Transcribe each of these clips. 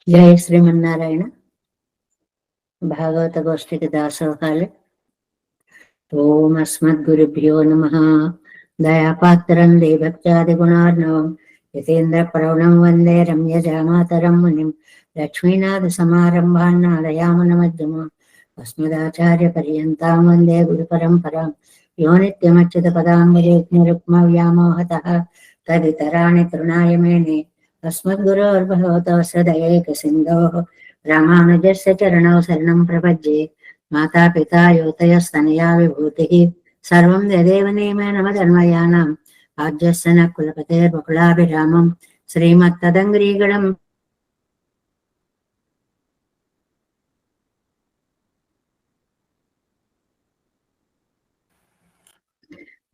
జయ శ్రీమన్నారాయణ. భాగవత గోష్ఠికి దాసోహాలు. ఓం అస్మద్గురుభ్యో నమః. దయాపాత్రం దేభక్త్యాది గుణార్ణవం యతీంద్ర ప్రవణం వందే రమ్యజామాతరం మునిం. లక్ష్మీనాథ సమారంభాన్ నాదయామన మధ్యమాం అస్మదాచార్య పర్యంతాం వందే గురు పరంపరాం. యో నిత్యమచ్యుత పదాంబుజేజ్ఞరుక్మ వ్యామోహతః తదితరాణి తృణాయ మేనే. అస్మద్గురోర్భగవతోస్య దయైక సింధోః రామానుజస్య చరణౌ శరణం ప్రపద్యే. మాతాపితా యువతయస్తనయా విభూతిః సర్వం యదేవ నియమేన మదన్వయానాం. ఆద్యస్య న కులపతేర్బహుళాభిరామం శ్రీమత్తదంగ్రీగణం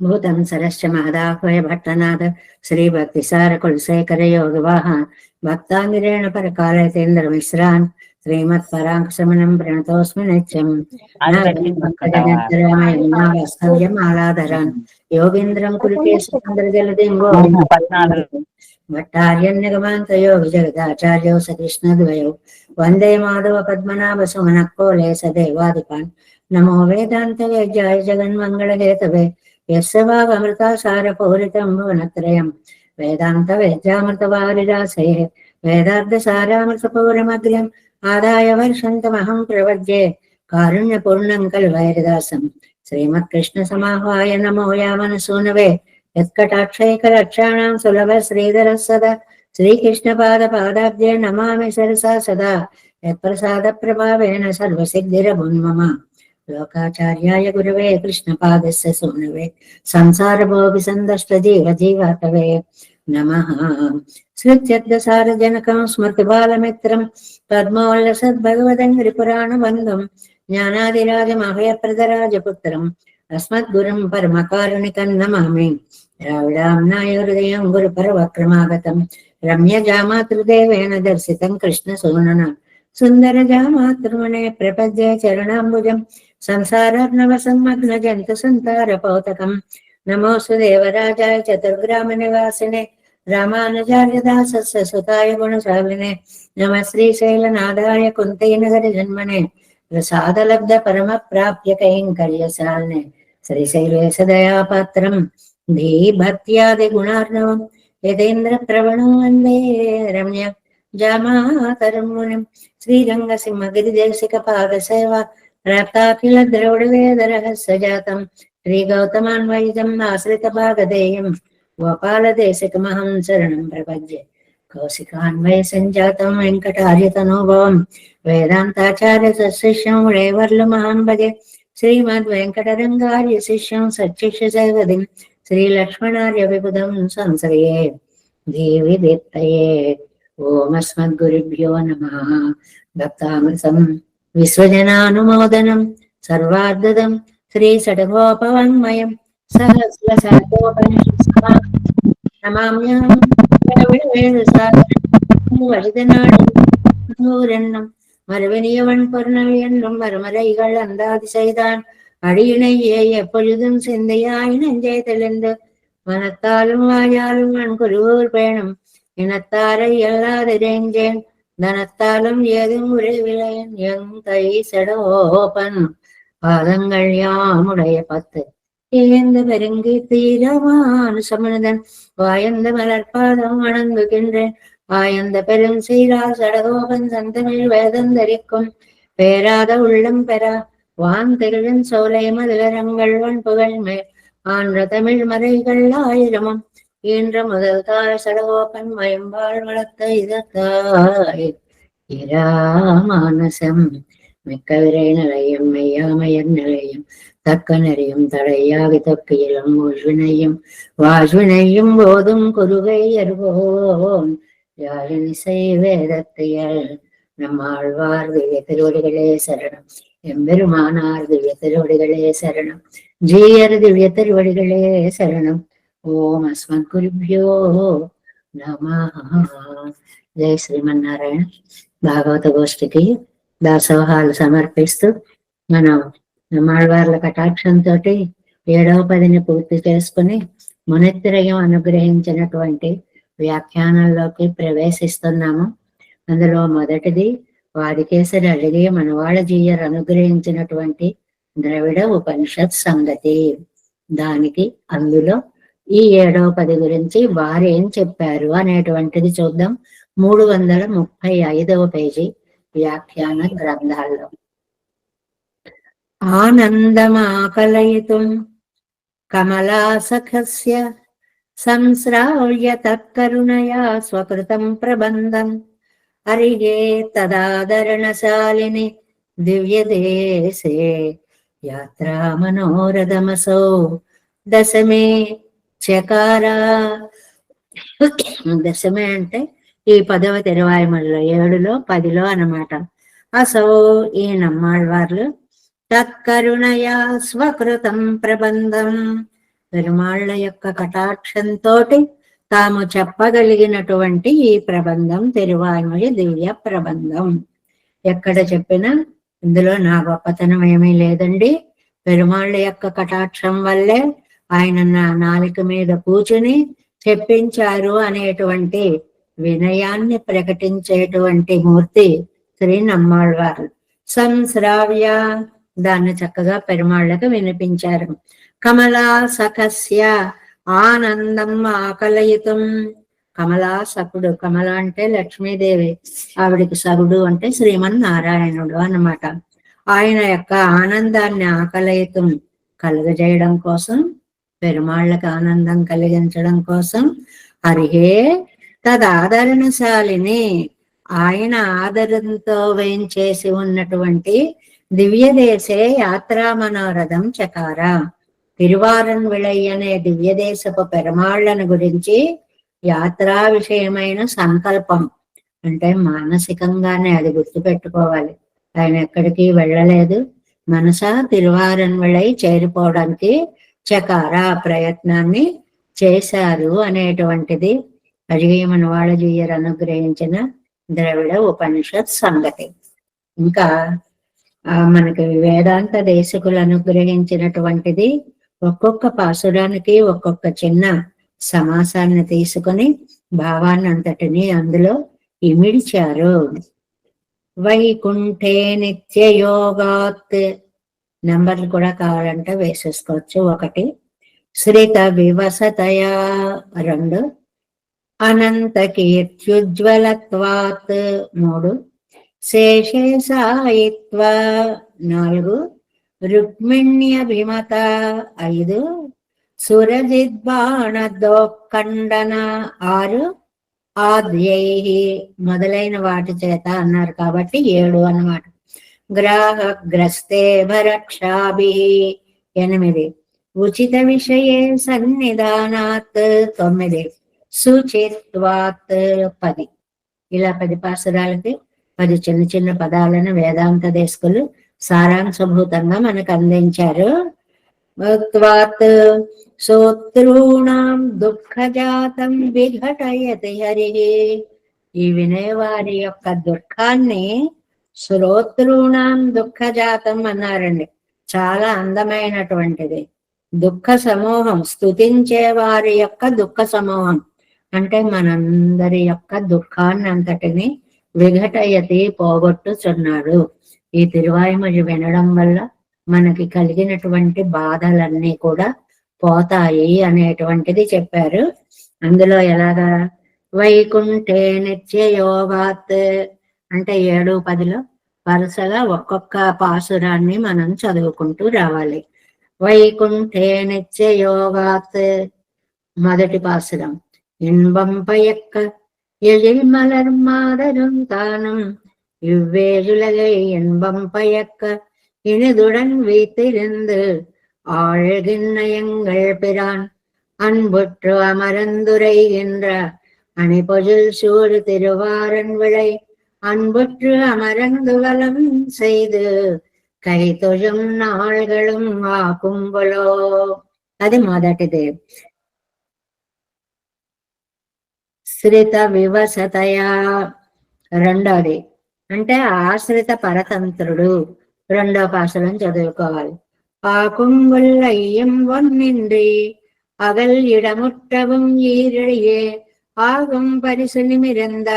భూతం సరశ్చ మహదాహ్వయ భట్టనాథ శ్రీ భక్తిసార కులశేఖర యోగవాహాన్ భక్తాంగిరేణ పరకాలయతేంద్ర మిశ్రాన్ శ్రీమత్పరాంకుశమనం ప్రణతోస్మి నిత్యం. వాస్తవ్యం యోగేంద్రం కులికేశంద్రజలదింగో భట్టార్యన్యగమాంతయో విజగదాచార్యౌ సకృష్ణద్వయౌ వందే మాధవ పద్మనాభ సుమనక్కోలే సదేవాదిపాన్. నమో వేదాంత వేద్యాయ జగన్మంగళహేతవే యస్య వాగమృతాసారపూరితం భువనత్రయం వేదాంత వేద్యామృతవారిరాసే. వేదార్థసారామృతపౌరమగ్ర్యం ఆదాయ వర్షంతమహం ప్రవద్యే. కారుణ్యపూర్ణం కల్వైరదాసం శ్రీమత్కృష్ణ సమాహ్వాయ నమో యామనసూనవే. యత్కటాక్షైకరక్షాణం సులభ శ్రీధర సదా శ్రీకృష్ణపాదపాదాబ్జే నమామి సరసా సదా. యత్ప్రసాద ప్రభావేన సర్వసిద్ధిరభున్మమ. లోకాచార్యాయ గురవే కృష్ణపాదస్య సూనవే సంసారభోగిసందష్టజీవజీవాతవే నమః. సృత్యర్థసారజనకం స్మృతిబాలమిత్రం పద్మోల్లసద్భగవదంగ్రిపురాణబంధం జ్ఞానాదిరాజమభయప్రదరాజపుత్రం అస్మద్గురుం పరమకారుణికం నమామి. ద్రావిడాంనాయ హృదయం గురుపరవక్రమాగతం రమ్యజామాతృదేవేన దర్శితం కృష్ణసూనన సుందరజామాతృమణే ప్రపద్యే చరణాంబుజం సంసారార్ణవసంమగ్నజంతు సంతారపౌతకం. నమోస్తు దేవరాజాయ చతుర్గ్రామ నివాసినే రామానుజార్యదాసస్య సుతాయ గుణశాలినే. నమ శ్రీశైలనాథాయ కుంతీనగరి జన్మనే ప్రసాదలబ్ధ పరమ ప్రాప్య కైంకర్యశాలినే. శ్రీశైలేశ దయాపాత్రం ధీభక్త్యాది గుణార్ణవం యతేంద్ర ప్రవణం వందే రమ్య జామాతరం మునిం. శ్రీరంగసింహగిరిదేశిక పాదసేవ ప్రాప్తాఖిల ద్రవిడ వేద రహస్య జాతం శ్రీగౌతమాన్వయితం ఆశ్రిత భాగధేయం గోపాలదేశికమహం శరణం ప్రపద్యే. కౌశికాన్వయ సంజాతం వెంకటార్యతనోభవం వేదాంతాచార్య శిష్యం రేవర్లు మహాన్ భజే. శ్రీమద్ వెంకటరంగార్య శిష్యం సచ్చిష్య సైవదిం శ్రీలక్ష్మణార్య విబుధం సంశ్రయే దేవి దీప్తయే. ఓం అస్మద్గురుభ్యో నమః. భక్తామృతం విశ్వజనానుమోదనం సర్వార్ధదం శ్రీ షడ్గోపవాङ्మయం சகசிரசாரோபனிஷத்ஸமாம்யாம் வழிதநாடும் மறுவினியவன் பொருணவியன்றும் மறுமறைகள் அந்தாதி செய்தான் அடியினையே எப்பொழுதும் சிந்தையாய் நெஞ்சே தெளிந்து மனத்தாலும் வாயாலும் வன் குருவூர் பேணும் இனத்தாரை எல்லாதிரேஞ்சேன் தனத்தாலும் ஏதும் உறவிலேன் எங் தை செடோபன் பாதங்கள் யாமுடைய பத்து ஏந்த பெருங்கி தீரமான சமணதன் வாயந்த மலர்பாதம் வணங்குகின்றேன். வாயந்த பெரும் சீரா சடகோபன் சந்தமிழ் வேதந்தரிக்கும் பேராத உள்ளம் பெறா வான்திருவின் சோலை மதுகரங்கள் வன் புகழ்மேல் ஆன்ற தமிழ் மறைகள் ஆயிரமும் ஈன்ற முதல் தாய் சடகோபன் மயம்பாள் வளர்த்த இதத்தாய் இராமானசம். மிக்க விரை நிலையும் மெய்யாமையர் நிலையும் தக்க நெறியும் தடையாகி தொக்கியிலும் வாழ்வினையும் போதும் குருகை அருவோம் யாழினிசை வேதத்தையல். நம்மாழ்வார் திவ்ய திருவடிகளே சரணம். எம்பெருமானார் திவ்ய திருவடிகளே சரணம். ஜீயர் திவ்ய திருவடிகளே சரணம். ఓం అస్మద్గురుభ్యో నమః. జై శ్రీమన్నారాయణ. భాగవత గోష్ఠికి దాసోహాలు సమర్పిస్తూ మనం నమ్మాళ్వార్ల కటాక్షంతో 7వ పదిని పూర్తి చేసుకుని మునిత్రయం అనుగ్రహించినటువంటి వ్యాఖ్యానంలోకి ప్రవేశిస్తున్నాము. అందులో మొదటిది వాదికేసరి అడిగే మనవాళ్ళ జీయర్ అనుగ్రహించినటువంటి ద్రవిడ ఉపనిషత్ సంగతి. దానికి అందులో ఈ 7వ పది గురించి వారేం చెప్పారు అనేటువంటిది చూద్దాం. 335వ పేజీ వ్యాఖ్యాన గ్రంథాల్లో. ఆనందమాకలయితుం కమలాసఖస్య సంశ్రావ్య తత్కరుణయా స్వకృతం ప్రబంధం హరిగే తదాదరణశాలిని దివ్యదేశే యాత్రా మనోరథమసౌ దశమే చకార. దశమే అంటే ఈ 10వ తిరువాయుమొழிలో 7లో 10లో అన్నమాట. అసౌ ఈ నమ్మాళ్వార్లు తత్కరుణయా స్వకృతం ప్రబంధం పెరుమాళ్ల యొక్క కటాక్షంతో తాము చెప్పగలిగినటువంటి ఈ ప్రబంధం తిరువాయుమొഴి దివ్య ప్రబంధం. ఎక్కడ చెప్పినా ఇందులో నా గొప్పతనం ఏమీ లేదండి, పెరుమాళ్ల యొక్క కటాక్షం వల్లే ఆయన నా నాలుక మీద కూర్చుని చెప్పించారు అనేటువంటి వినయాన్ని ప్రకటించేటువంటి మూర్తి శ్రీ నమ్మాళ్వారు. సంశ్రావ్య దాన్ని చక్కగా పెరుమాళ్లకు వినిపించారు. కమలా సఖస్య ఆనందం ఆకలయితం. కమలా సకుడు, కమల అంటే లక్ష్మీదేవి, ఆవిడికి సగుడు అంటే శ్రీమన్నారాయణుడు అన్నమాట. ఆయన యొక్క ఆనందాన్ని ఆకలయితం కలుగజేయడం కోసం, పెరుమాళ్ళకి ఆనందం కలిగించడం కోసం హరిహే తదాదరణశాలిని ఆయన ఆదరంతో వేయించేసి ఉన్నటువంటి దివ్యదేశే యాత్రా మనోరథం చకార. తిరువారన్ విళై అనే దివ్యదేశపు పెరుమాళ్లను గురించి యాత్రా విషయమైన సంకల్పం అంటే మానసికంగానే అది గుర్తుపెట్టుకోవాలి. ఆయన ఎక్కడికి వెళ్ళలేదు, మనసా తిరువారన్ విళై చేరిపోవడానికి చకార ప్రయత్నాన్ని చేశారు అనేటువంటిది అజయమన వాళ్ళజీయర్ అనుగ్రహించిన ద్రవిడ ఉపనిషత్ సంగతి. ఇంకా మనకి వేదాంత దేశకులు అనుగ్రహించినటువంటిది ఒక్కొక్క పాసురానికి ఒక్కొక్క చిన్న సమాసాన్ని తీసుకొని భావాన్ని అంతటిని అందులో ఇమిడిచారు. వైకుంఠే నిత్యయోగాత్, నంబర్లు కూడా కావాలంటే వేసేసుకోవచ్చు. 1 శ్రిత వివసతయా, 2 అనంత కీర్త్యుజ్వలత్వాత్, 3 శేషే సాయిత్వ, 4 రుక్మిణ్యభిమత, 5 సురజిద్బాణదోఖండన, 6 ఆద్యై మొదలైన వాటి చేత అన్నారు కాబట్టి 7 అన్నమాట. గ్రాహగ్రస్తే భరక్షాభి, 8 ఉచిత విషయే సన్నిధానాత్, 9 సుచిత్వాత్, 10. ఇలా 10 పాసురాలకి 10 చిన్న చిన్న పదాలను వేదాంత దేశకులు సారాంశభూతంగా మనకు అందించారు. త్వాత్ శ్రోతృణాం దుఃఖజాతం విఘటయతి హరి. ఈ వినేవారి యొక్క దుఃఖాన్ని శ్రోతృణాం దుఃఖజాతం అన్నారండి. చాలా అందమైనటువంటిది. దుఃఖ సమూహం, స్తుతించే వారి యొక్క దుఃఖ సమూహం అంటే మనందరి యొక్క దుఃఖాన్ని అంతటిని విఘటయతి పోగొట్టుచున్నాడు. ఈ తిరువాయుమొഴి వినడం వల్ల మనకి కలిగినటువంటి బాధలన్నీ కూడా పోతాయి అనేటువంటిది చెప్పారు. అందులో ఎలాగా వైకుంఠే నిత్యయోగాత్ అంటే 7, 10లో వరుసగా ఒక్కొక్క పాసురాన్ని మనం చదువుకుంటూ రావాలి. వైకుంఠే నిత్యయోగాత్ మొదటి పాసురం. ఇన్బంపయక్క எழில் மலர் மாதரும் தானும் இவ்வேழுலகை என்பம்பயக்க இனிதுடன் வைத்திருந்து ஆழ்கின்ற எங்கள் பிரான் அன்புற்று அமரந்துரைகின்ற அணிபொழில் சூழ் திருவாரன் விளை அன்புற்று அமரந்து வலம் செய்து கை தொழும் நாள்களும் ஆகும்பொலோ. అది మొదటిది. శ్రిత వివసతయా రెండోది అంటే ఆశ్రిత పరతంత్రుడు. 2వ పాసురం చదువుకోవాలి. ஆகும்பொல் ஐயம் ஒன்னின்றி அகல் இடமுற்றவும் ஈரழியே ஆகும் பரிசு நிமிர்ந்த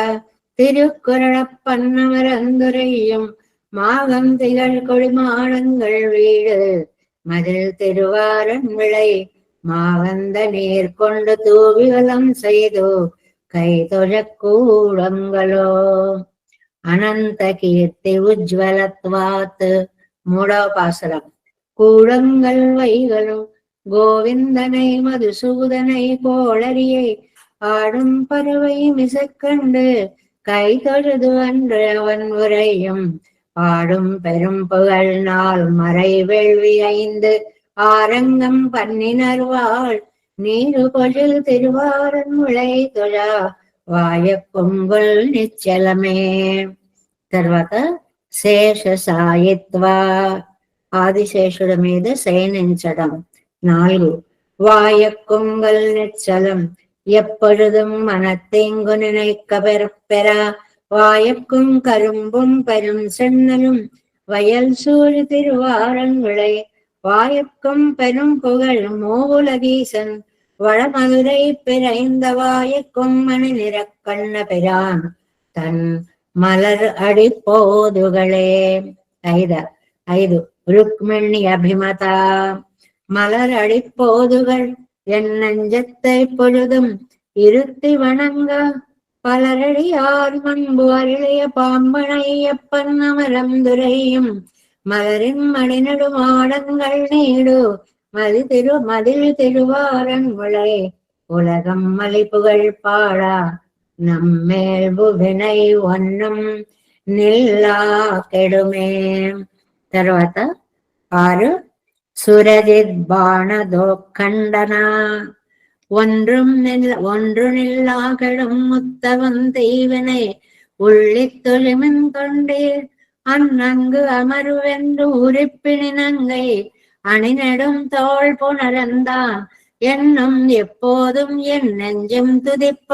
திருக்குறளப்பன்னமரந்துரையும் மாகம் திகழ் கொடிமாடங்கள் வீடு மதில் திருவாரன் விளை மாவந்த நீர் கொண்டு தூவிவலம் செய்து கை தொழக் கூடங்களோ அனந்த கீர்த்தி உஜ்வலத்வாத். மூடோபாசனம். கூடங்கள் வைகளும் கோவிந்தனை மதுசூதனை கோளரியை ஆடும் பறவை மிசக்கண்டு கை தொழுது அன்று அவன் உரையும் பாடும் பெரும் புகழ் நாள் மறை வேள்வி 5 ஆரங்கம் பன்னினர்வாள் நீரு பொழில் திருவாரன் முளை தொழா వాయ పొంగుల్ నిశ్చలమే. తర్వాత శేష సాయిత్వ ఆదిశేషుడి మీద శయనించడం. 4 வாய கொங்கல் நிச்சலம் எப்பொழுதும் மனத்தேங்கு நினைக்க பெறப்பெறா வாயக்கும் கரும்பும் பெரும் சென்னலும் வயல் சூழ் திருவாரன் விளை வாயக்கும் பெரும் புகழ் மூவுலகீசன் வளமதுரை பிறைந்த வாயக்கும் மணி நிறக்கண்ண பிரான் தன் மலர் அடிப்போதுகளே. 5 ருக்மிணி அபிமதா. மலர் அடிப்போதுகள் என் நெஞ்சத்தை பொழுதும் இருத்தி வணங்க பலரடியார் முன்பு அருளிய பாம்பனை எப்பன் அமரந்துரையும் மலரின் மணிநடு மாடங்கள் நீடு மதில் திருவாரன் விளை உலகம் மலிப்புகழ் பாடா நம்மேல் புவினை ஒன்னும் நில்லா கெடுமே. తర్వాత 6 சுரஜித் பாணதோ கண்டனா. ஒன்று நில்லா கெடும் முத்தவன் தீவினை உள்ளித் தொழிமின் கொண்டீர் அந்நங்கு அமர்வென்று உரிப்பினினங்கை அணிநெடும் தோள் புணரந்தான் என்னும் எப்போதும் என் நெஞ்சம் துதிப்ப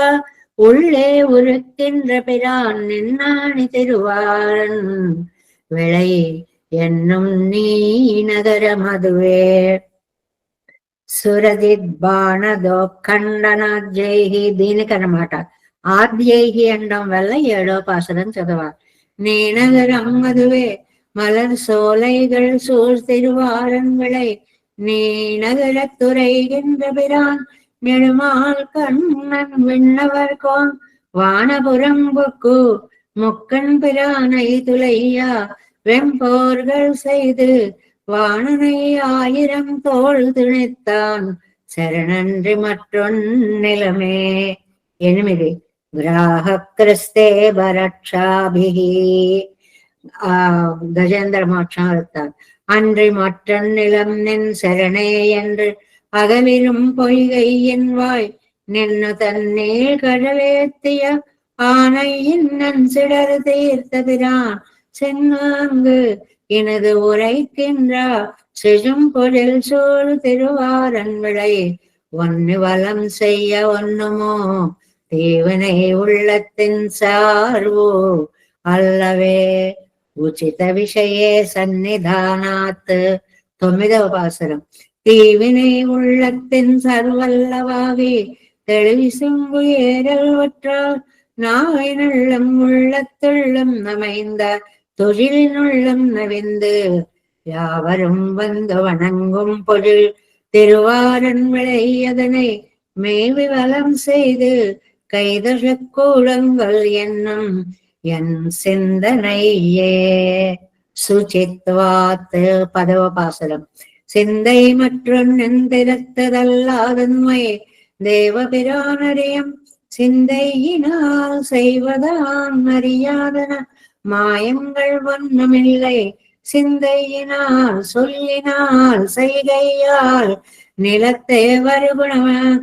உள்ளே உருக்கின்ற பிரான் நின்னாணி திருவாரன் விளை என்னும் நீ நகர மதுவே. సురజిత్ బాణదో ఖండనాద్యైహి. దీనికన్నమాట ఆద్యైహి అనడం వల్ల 7వ పాసరం చదవాలి. நீ நகரம் மதுவே மலர் சோலைகள் சூழ் திருவாரன் விளை நீ நகரத் துறைகின்ற பிரான் நெடுமால் கண்ணன் விண்ணவர் கோன் வானபுரம் புக்கு முக்கண் பிரானை துளையா வெம்போர்கள் செய்து வாணனை 1000 தோள் திணித்தான் சரணன்றி மற்றொன்னிலமே. 8 கிராஹ கிறிஸ்தே பரக்ஷாபிஹி. கஜேந்திர மோட்சம் எடுத்தார். அன்றி மற்றொன்னிலம் நின் சரணே என்று அகலிலும் பொய்கை என் வாய் நின்னு தன்னீள் கடலேத்திய ஆனையின் நன் சிடர் தீர்த்த பிரான் சென்னாங்கு எனது உரைக்கின்றா செழும் பொழில் சூழ் திருவாரன் விளை ஒன்னு வலம் செய்ய ஒண்ணுமோ தேவனை உள்ளத்தின் சார்வோ அல்லவே. ఉచిత విషయే సన్నిధానాత్. 9వ పాసరం. தீவினை உள்ளத்தின் சர்வல்லவாகி தெளிவிசும்பு ஏறல் ஒற்றால் நாவை நள்ளம் உள்ளத்துள்ளம் நமைந்த தொழிலினுள்ளம் நவிந்து யாவரும் வந்து வணங்கும் பொருள் திருவாரன் விளை அதனை மேவி வலம் செய்து கைதழக் கூடங்கள் என்னும் என் சிந்தனையே. சுச்சித்வாத். 10వ பாசனம். சிந்தை மற்றொன்னிறத்ததல்லாதன்மை தேவபிரானரியம் சிந்தையினால் செய்வதான் அறியாதன மாயங்கள் ஒன்றுமில்லை சிந்தையினால் சொல்லினால் செய்கையால் நிலத்தை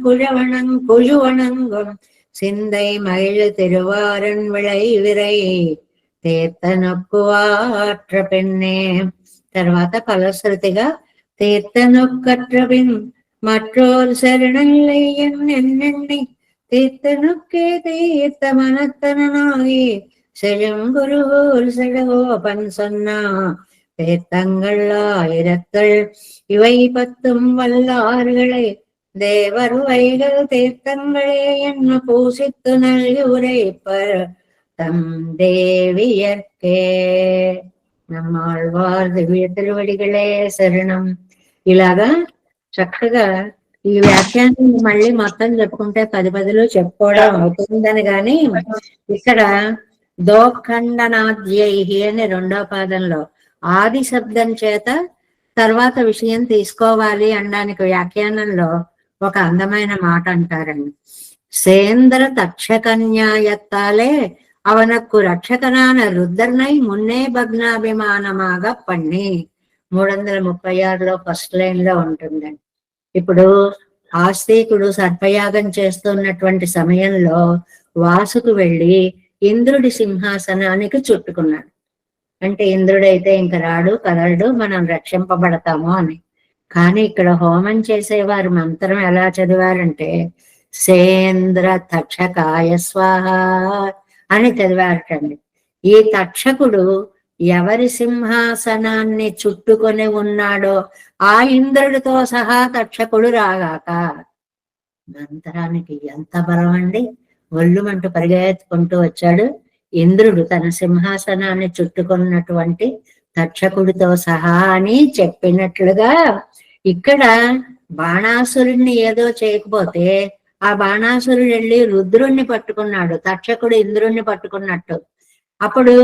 குழுவணங்கும் சிந்தை மகிழ் திருவாரன் விளை விரை తీర్థనొక్కువాట్ర పెన్నే. తర్వాత ఫలశ్రుతిగా తీర్థనొక్కట్ర పిన్ மற்றோர் சரணங்களை எண்ணெண்ணி தீர்த்தனுக்கே தீர்த்த மனத்தனாகி செழுங்குருகூர் செடகோபன் சொன்னா தீர்த்தங்கள் 1000 இவை 10 வல்லார்களை தேவர் வைகள் தீர்த்தங்களே என்ன பூசித்து நல்கி உரைப்பர் தம் தேவியர்க்கே. நம்மாழ்వాர் దివ్య తిరువడిகளே శరణం. ఇలాగా చక్కగా ఈ వ్యాఖ్యానం మళ్ళీ మొత్తం చెప్పుకుంటే 10 చెప్పుకోవడం అవుతుందని గాని ఇక్కడ దోఖండనాద్యై అని 2వ పాదంలో ఆది శబ్దం చేత తర్వాత విషయం తీసుకోవాలి అనడానికి వ్యాఖ్యానంలో ఒక అందమైన మాట అంటారండి. సేంద్ర తక్షకన్యాయత్తాలే అవనక్కు రక్షకనాన రుద్రనై మున్నే భగ్నాభిమానమాగ పణ్ణి 336లో ఫస్ట్ లైన్ లో ఉంటుందండి. ఇప్పుడు ఆస్తికుడు సర్పయాగం చేస్తున్నటువంటి సమయంలో వాసుకు వెళ్ళి ఇంద్రుడి సింహాసనానికి చుట్టుకున్నాడు. అంటే ఇంద్రుడైతే ఇంక రాడు కదలడు, మనం రక్షింపబడతాము అని. కానీ ఇక్కడ హోమం చేసేవారు మంత్రం ఎలా చదివారంటే సేంద్ర తక్షకాయ స్వాహ అని చదివారటండి. ఈ తక్షకుడు ఎవరి సింహాసనాన్ని చుట్టుకొని ఉన్నాడో ఆ ఇంద్రుడితో సహా తక్షకుడు రాగాక. మంత్రానికి ఎంత బలం అండి! ఒళ్ళుమంటూ పరిగెత్తుకుంటూ వచ్చాడు ఇంద్రుడు తన సింహాసనాన్ని చుట్టుకున్నటువంటి తక్షకుడితో సహా అని చెప్పినట్లుగా ఇక్కడ బాణాసురుణ్ణి ఏదో చేయకపోతే ఆ బాణాసురుడు వెళ్ళి రుద్రుణ్ణి పట్టుకున్నాడు, తక్షకుడు ఇంద్రుణ్ణి పట్టుకున్నట్టు. అప్పుడు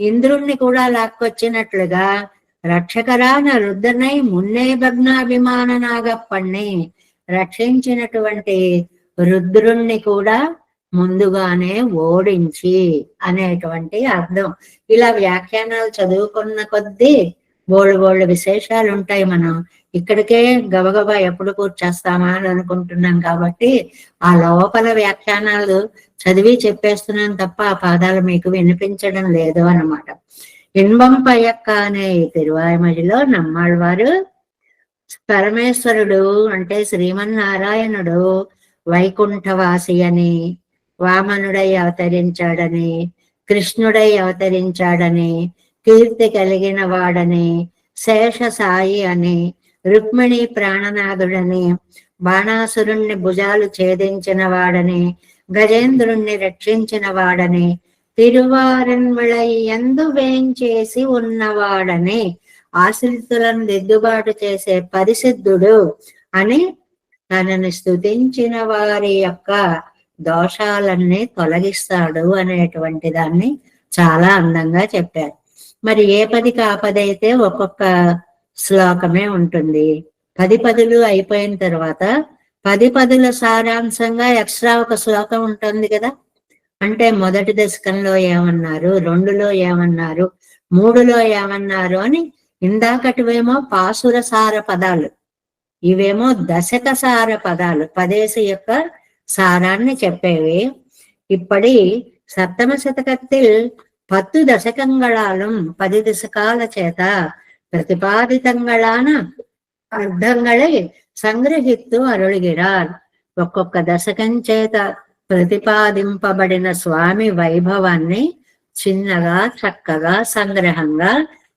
ఇంద్రుణ్ణి కూడా లాక్కొచ్చినట్లుగా రక్షకరాన రుద్రనై మున్నే భగ్నాభిమాననాగప్పణ్ణి రక్షించినటువంటి రుద్రుణ్ణి కూడా ముందుగానే ఓడించి అనేటువంటి అర్థం. ఇలా వ్యాఖ్యానాలు చదువుకున్న కొద్దీ బోళ్ళు విశేషాలు ఉంటాయి. మనం ఇక్కడికే గబగబా ఎప్పుడు కూర్చేస్తామా అని అనుకుంటున్నాం కాబట్టి ఆ లోపల వ్యాఖ్యానాలు చదివి చెప్పేస్తున్నాను తప్ప ఆ పాదాలు మీకు వినిపించడం లేదు అన్నమాట. ఇన్బం పయక్క అనే తిరువాయిమడిలో నమ్మాళ్వారు పరమేశ్వరుడు అంటే శ్రీమన్నారాయణుడు వైకుంఠవాసి అని, వామనుడై అవతరించాడని, కృష్ణుడై అవతరించాడని, కీర్తి కలిగిన వాడని, శేషసాయి అని, రుక్మిణి ప్రాణనాథుడని, బాణాసురుణ్ణి భుజాలు ఛేదించిన వాడని, గజేంద్రుణ్ణి రక్షించిన వాడని, తిరువారన్మళై యందు వేంచేసి ఉన్నవాడని, ఆశ్రితులను దిద్దుబాటు చేసే పరిసిద్ధుడు అని తనని స్తుతించిన వారి యొక్క దోషాలన్నీ తొలగిస్తాడు అనేటువంటి దాన్ని చాలా అందంగా చెప్పారు. మరి ఏ పదికి ఆ పదైతే ఒక్కొక్క శ్లోకమే ఉంటుంది. 10 పదులు అయిపోయిన తర్వాత 10 పదుల సారాంశంగా ఎక్స్ట్రా ఒక శ్లోకం ఉంటుంది కదా. అంటే మొదటి దశకంలో ఏమన్నారు, 2లో ఏమన్నారు, 3లో ఏమన్నారు అని. ఇందాకటివేమో పాసుర సార పదాలు, ఇవేమో దశక సార పదాలు, పదేశ యొక్క సారాన్ని చెప్పేవి. இப்படி சப்தம சதகத்தில் 10 దశకంగళాலும் 10 దశకాల చేత ప్రతిపాదితంగళాన అర్థంగళై సంగ్రహిత్తు అరుళిగిరార్. ఒక్కొక్క దశకం చేత ప్రతిపాదింపబడిన స్వామి వైభవాన్ని చిన్నగా చక్కగా సంగ్రహంగా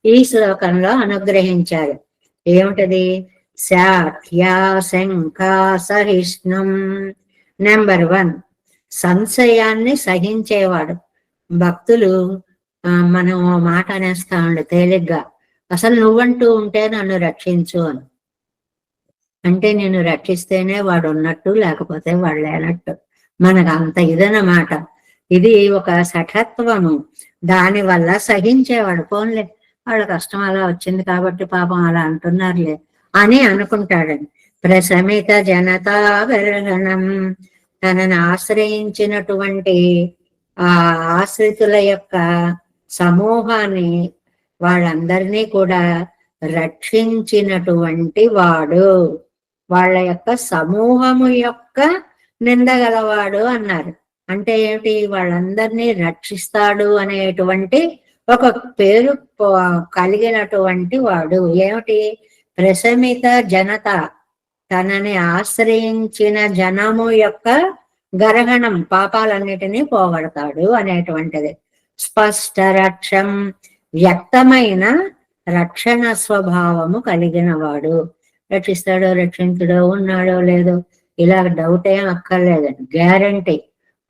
ఈ శ్లోకంలో అనుగ్రహించారు. ఏమిటది? శాఖ్యా శంఖా సహిష్ణుం. నెంబర్ 1 సంశయాన్ని సహించేవాడు. భక్తులు మనం మాట అనేస్తా ఉండే తేలిగ్గా, అసలు నువ్వంటూ ఉంటే నన్ను రక్షించు అని. అంటే నేను రక్షిస్తేనే వాడు ఉన్నట్టు, లేకపోతే వాడు లేనట్టు. మనకు అంత ఇదన్నమాట. ఇది ఒక సఠత్వము. దాని వల్ల సహించేవాడు. పోన్లే వాళ్ళ కష్టం అలా వచ్చింది కాబట్టి పాపం అలా అంటున్నారులే అని అనుకుంటాడని. ప్రశమిత జనతాగరణం. తనను ఆశ్రయించినటువంటి ఆ ఆశ్రితుల యొక్క సమూహాన్ని, వాళ్ళందరినీ కూడా రక్షించినటువంటి వాడు, వాళ్ళ యొక్క సమూహము యొక్క నిందగలవాడు అన్నారు. అంటే ఏమిటి? వాళ్ళందరినీ రక్షిస్తాడు అనేటువంటి ఒక పేరు కలిగినటువంటి వాడు. ఏమిటి? ప్రశమిత జనత, తనని ఆశ్రయించిన జనము యొక్క గరహణం, పాపాలన్నిటినీ పోగొడతాడు అనేటువంటిది. స్పష్ట రక్షం, వ్యక్తమైన రక్షణ స్వభావము కలిగిన వాడు. రక్షిస్తాడో రక్షించుడో ఉన్నాడో లేదో ఇలా డౌట్ ఏం అక్కర్లేదండి. గ్యారంటీ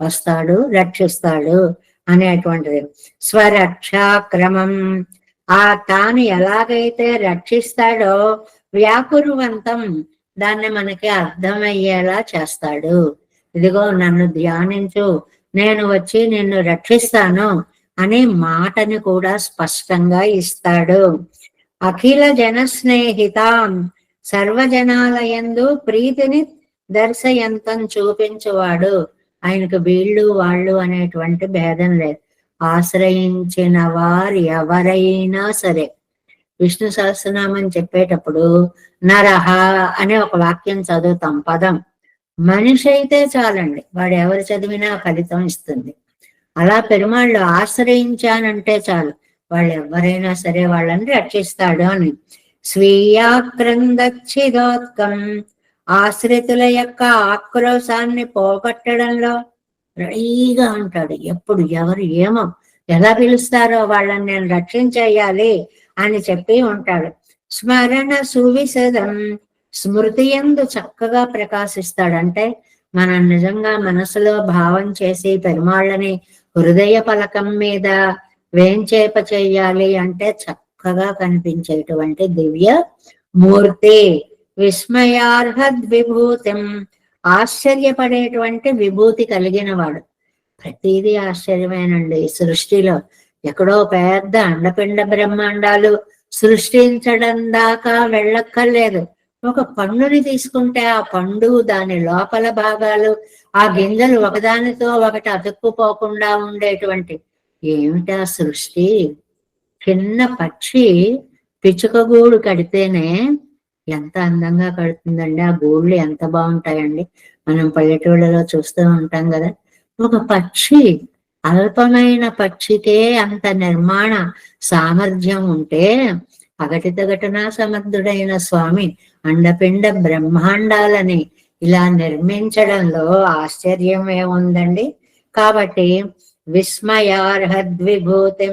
వస్తాడు, రక్షిస్తాడు. అనేటువంటిది. స్వరక్షాక్రమం, తాను ఎలాగైతే రక్షిస్తాడో వ్యాకురువంతం, దాన్ని మనకి అర్థమయ్యేలా చేస్తాడు. ఇదిగో నన్ను ధ్యానించు, నేను వచ్చి నిన్ను రక్షిస్తాను అనే మాటని కూడా స్పష్టంగా ఇస్తాడు. అఖిల జన స్నేహితాం, సర్వజనాలయందు ప్రీతిని దర్శయంతం, చూపించువాడు. ఆయనకు వీళ్ళు వాళ్ళు అనేటువంటి భేదం లేదు. ఆశ్రయించిన వారు ఎవరైనా సరే, విష్ణు సహస్రనామం చెప్పేటప్పుడు నరహ అనే ఒక వాక్యం చదువుతాం, పదం. మనిషి అయితే చాలండి, వాడు ఎవరు చదివినా ఫలితం ఇస్తుంది. అలా పెరుమాళ్ళు ఆశ్రయించానంటే చాలు, వాళ్ళు ఎవరైనా సరే వాళ్ళని రక్షిస్తాడు అని. స్వీయాక్రందచ్చిదోత్కం, ఆశ్రితుల యొక్క ఆక్రోశాన్ని పోగొట్టడంలో రెడీగా ఉంటాడు. ఎప్పుడు ఎవరు ఏమో ఎలా పిలుస్తారో వాళ్ళని నేను రక్షించేయాలి అని చెప్పి ఉంటాడు. స్మరణ సువిశదం, స్మృతి యందు చక్కగా ప్రకాశిస్తాడు. అంటే మనం నిజంగా మనసులో భావం చేసి పెరుమాళ్ళని హృదయ పలకం మీద వేంచేప చెయ్యాలి అంటే చక్కగా కనిపించేటువంటి దివ్య మూర్తి. విస్మయార్హద్ విభూతిం, ఆశ్చర్యపడేటువంటి విభూతి కలిగిన వాడు. ప్రతిదీ ఆశ్చర్యమేనండి సృష్టిలో. ఎక్కడో పెద్ద అండపిండ బ్రహ్మాండాలు సృష్టించడం దాకా వెళ్ళక్కర్లేదు. ఒక పండుని తీసుకుంటే ఆ పండు, దాని లోపల భాగాలు, ఆ గింజలు ఒకదానితో ఒకటి అతుక్కుపోకుండా ఉండేటువంటి ఏమిటా సృష్టి. చిన్న పక్షి పిచ్చుక గూడు కడితేనే ఎంత అందంగా కడుతుందండి. ఆ గూళ్ళు ఎంత బాగుంటాయండి. మనం పల్లెటూళ్ళలో చూస్తూ ఉంటాం కదా. ఒక పక్షి, అల్పమైన పక్షికే అంత నిర్మాణ సామర్థ్యం ఉంటే, అగటిత ఘటనా సమర్థుడైన స్వామి అండపిండ బ్రహ్మాండాలని ఇలా నిర్మించడంలో ఆశ్చర్యం ఏముందండి. కాబట్టి విస్మయార్హద్విభూతి,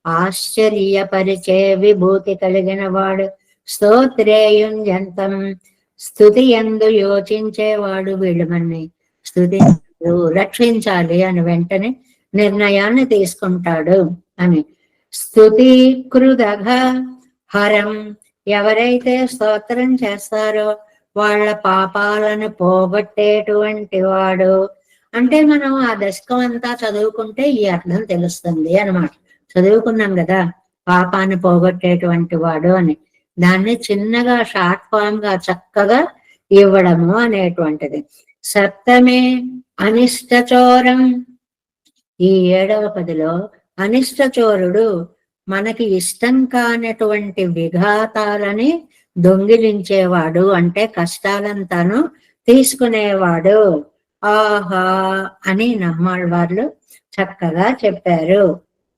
ఆశ్చర్యపరిచే విభూతి కలిగిన వాడు. స్తోత్రేయుంజంతం, స్తుతి యందు యోచించేవాడు. వీళ్ళు మన్ని స్తుతి రక్షించాలి అని వెంటనే నిర్ణయాన్ని తీసుకుంటాడు అని. స్తుతి కృదఘ హరం, ఎవరైతే స్తోత్రం చేస్తారో వాళ్ళ పాపాలను పోగొట్టేటువంటి వాడు. అంటే మనం ఆ దశకం అంతా చదువుకుంటే ఈ అర్థం తెలుస్తుంది అన్నమాట. చదువుకున్నాం కదా, పాపాన్ని పోగొట్టేటువంటి వాడు అని. దాన్ని చిన్నగా షార్ట్ ఫామ్ గా చక్కగా ఇవ్వడము అనేటువంటిది. సప్తమే అనిష్టచోరం, ఈ 7వ పదిలో అనిష్టచోరుడు మనకి ఇష్టం కానటువంటి విఘాతాలని దొంగిలించేవాడు, అంటే కష్టాలంతాను తీసుకునేవాడు. ఆహా అని నమ్మాళ్ళవార్లు చక్కగా చెప్పారు.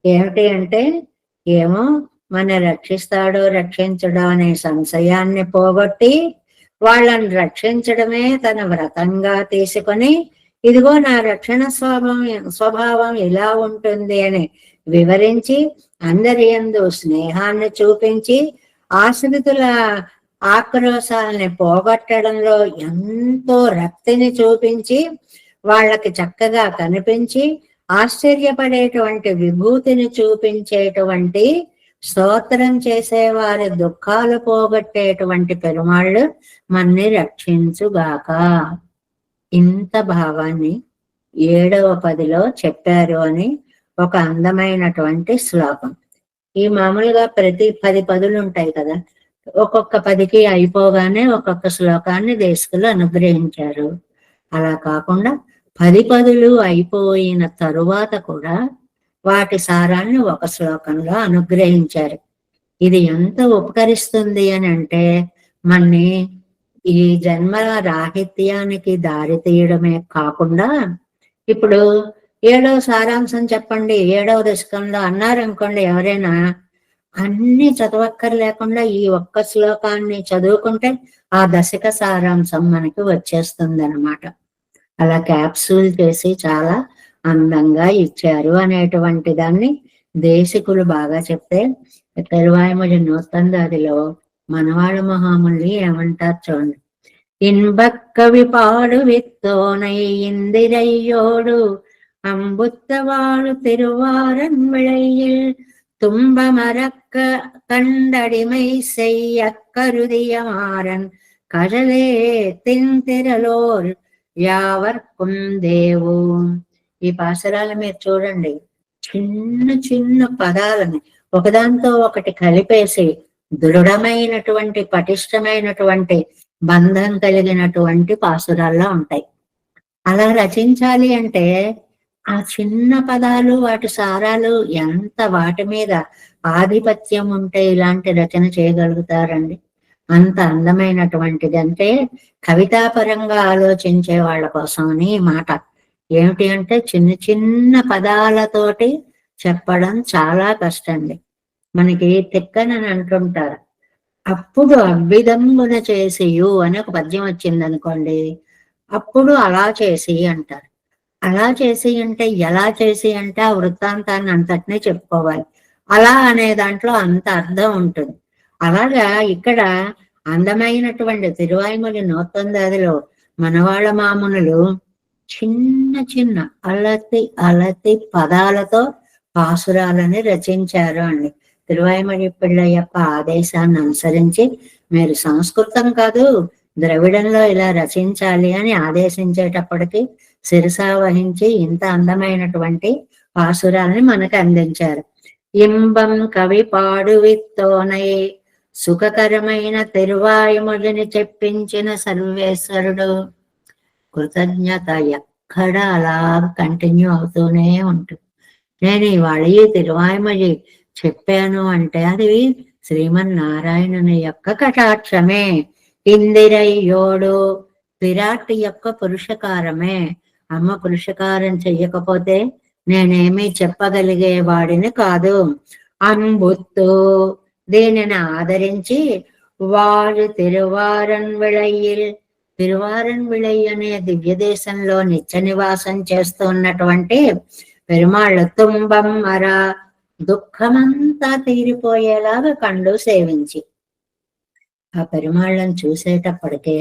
ఏమిటి అంటే, ఏమో మన రక్షిస్తాడో రక్షించడో అనే సంశయాన్ని పోగొట్టి వాళ్ళని రక్షించడమే తన వ్రతంగా తీసుకొని, ఇదిగో నా రక్షణ స్వభావం ఇలా ఉంటుంది అని వివరించి, అందరి యందు స్నేహాన్ని చూపించి, ఆశ్రితుల ఆక్రోశాలని పోగొట్టడంలో ఎంతో రక్తిని చూపించి, వాళ్ళకి చక్కగా కనిపించి ఆశ్చర్యపడేటువంటి విభూతిని చూపించేటువంటి, స్తోత్రం చేసేవారి దుఃఖాలు పోగొట్టేటువంటి పెరుమాళ్ళు మన్ని రక్షించుగాక. ఇంత భావాన్ని 7వ పదిలో చెప్పారు అని ఒక అందమైనటువంటి శ్లోకం. ఈ మామూలుగా ప్రతి 10 పదులు ఉంటాయి కదా, ఒక్కొక్క 10కి అయిపోగానే ఒక్కొక్క శ్లోకాన్ని దేశకులు అనుగ్రహించారు. అలా కాకుండా 10 పదులు అయిపోయిన తరువాత కూడా వాటి సారాన్ని ఒక శ్లోకంలో అనుగ్రహించారు. ఇది ఎంత ఉపకరిస్తుంది అని అంటే, మన్ని ఈ జన్మల రాహిత్యానికి దారి తీయడమే కాకుండా, ఇప్పుడు 7వ సారాంశం చెప్పండి 7వ దశకంలో అన్నారనుకోండి ఎవరైనా, అన్ని చదవక్కర్లేకుండా ఈ ఒక్క శ్లోకాన్ని చదువుకుంటే ఆ దశక సారాంశం మనకి వచ్చేస్తుంది అనమాట. అలా క్యాప్సూల్ చేసి చాలా అందంగా ఇచ్చారు అనేటువంటి దాన్ని దేశికులు బాగా చెప్తే, తెరువాయమొഴി 119లో మనవాళ్ళ మహాముల్లి ఏమంటారు చూడండి. ఇన్బక్కవి పాడు విత్తోనై ఇందిరయ్యోడు அம்புத்தவாழு திருவாரன் விளையில் துன்பமறக்க கண்டடிமை செய்ய கருதிய மாறன் கடலே తింతిరలోర్ యావర్కుం దేవోం. ఈ పాసరాలు మీరు చూడండి, చిన్న చిన్న పదాలని ఒకదాంతో ఒకటి కలిపేసి దృఢమైనటువంటి పటిష్టమైనటువంటి బంధం కలిగినటువంటి పాసురాల్లో ఉంటాయి. అలా రచించాలి అంటే ఆ చిన్న పదాలు వాటి సారాలు ఎంత వాటి మీద ఆధిపత్యం ఉంటే ఇలాంటి రచన చేయగలుగుతారండి. అంత అందమైనటువంటిది. అంటే కవితాపరంగా ఆలోచించే వాళ్ళ కోసమని మాట. ఏమిటి అంటే చిన్న చిన్న పదాలతోటి చెప్పడం చాలా కష్టండి. మనకి తిక్కనని అంటుంటారు. అప్పుడు అవ్విధంబున చేసియు అని ఒక పద్యం వచ్చింది అనుకోండి, అప్పుడు అలా చేసి అంటారు. అలా చేసి అంటే ఎలా చేసి అంటే ఆ వృత్తాంతాన్ని అంతటినీ చెప్పుకోవాలి. అలా అనే దాంట్లో అంత అర్థం ఉంటుంది. అలాగా ఇక్కడ అందమైనటువంటి తిరువాయిమొഴി 109లో మనవాళ్ళ మామునులు చిన్న చిన్న అలతి అలతి పదాలతో పాసురాలని రచించారు అండి. తిరువాయిమొഴി పిళ్ళయ్యప్ప ఆదేశాన్ని అనుసరించి మీరు సంస్కృతం కాదు ద్రవిడంలో ఇలా రచించాలి అని ఆదేశించేటప్పటికి శిరసా వహించి ఇంత అందమైనటువంటి పాసురాల్ని మనకు అందించారు. ఇంబం కవి పాడువిత్తోనై సుఖకరమైన తిరువాయిమొழிని చెప్పించిన సర్వేశ్వరుడు. కృతజ్ఞత ఎక్కడ అలా కంటిన్యూ అవుతూనే ఉంటుంది. నేను ఇవాళ ఈ తిరువాయిమొഴి చెప్పాను అంటే అది శ్రీమన్నారాయణుని యొక్క కటాక్షమే. ఇందిరయ్యోడు విరాట్ యొక్క పురుషకారమే. అమ్మ పురుషకారం చెయ్యకపోతే నేనేమి చెప్పగలిగే వాడిని కాదు. అంబుత్తు దీనిని ఆదరించి వారు తిరువారన్ విళయ్యిల్, తిరువారన్ విళయ్యి అనే దివ్య దేశంలో నిత్య నివాసం చేస్తున్నటువంటి పెరుమాళ్ళు తుంబం మర దుఃఖమంతా తీరిపోయేలాగా కండు సేవించి, ఆ పెరుమాళ్ళని చూసేటప్పటికే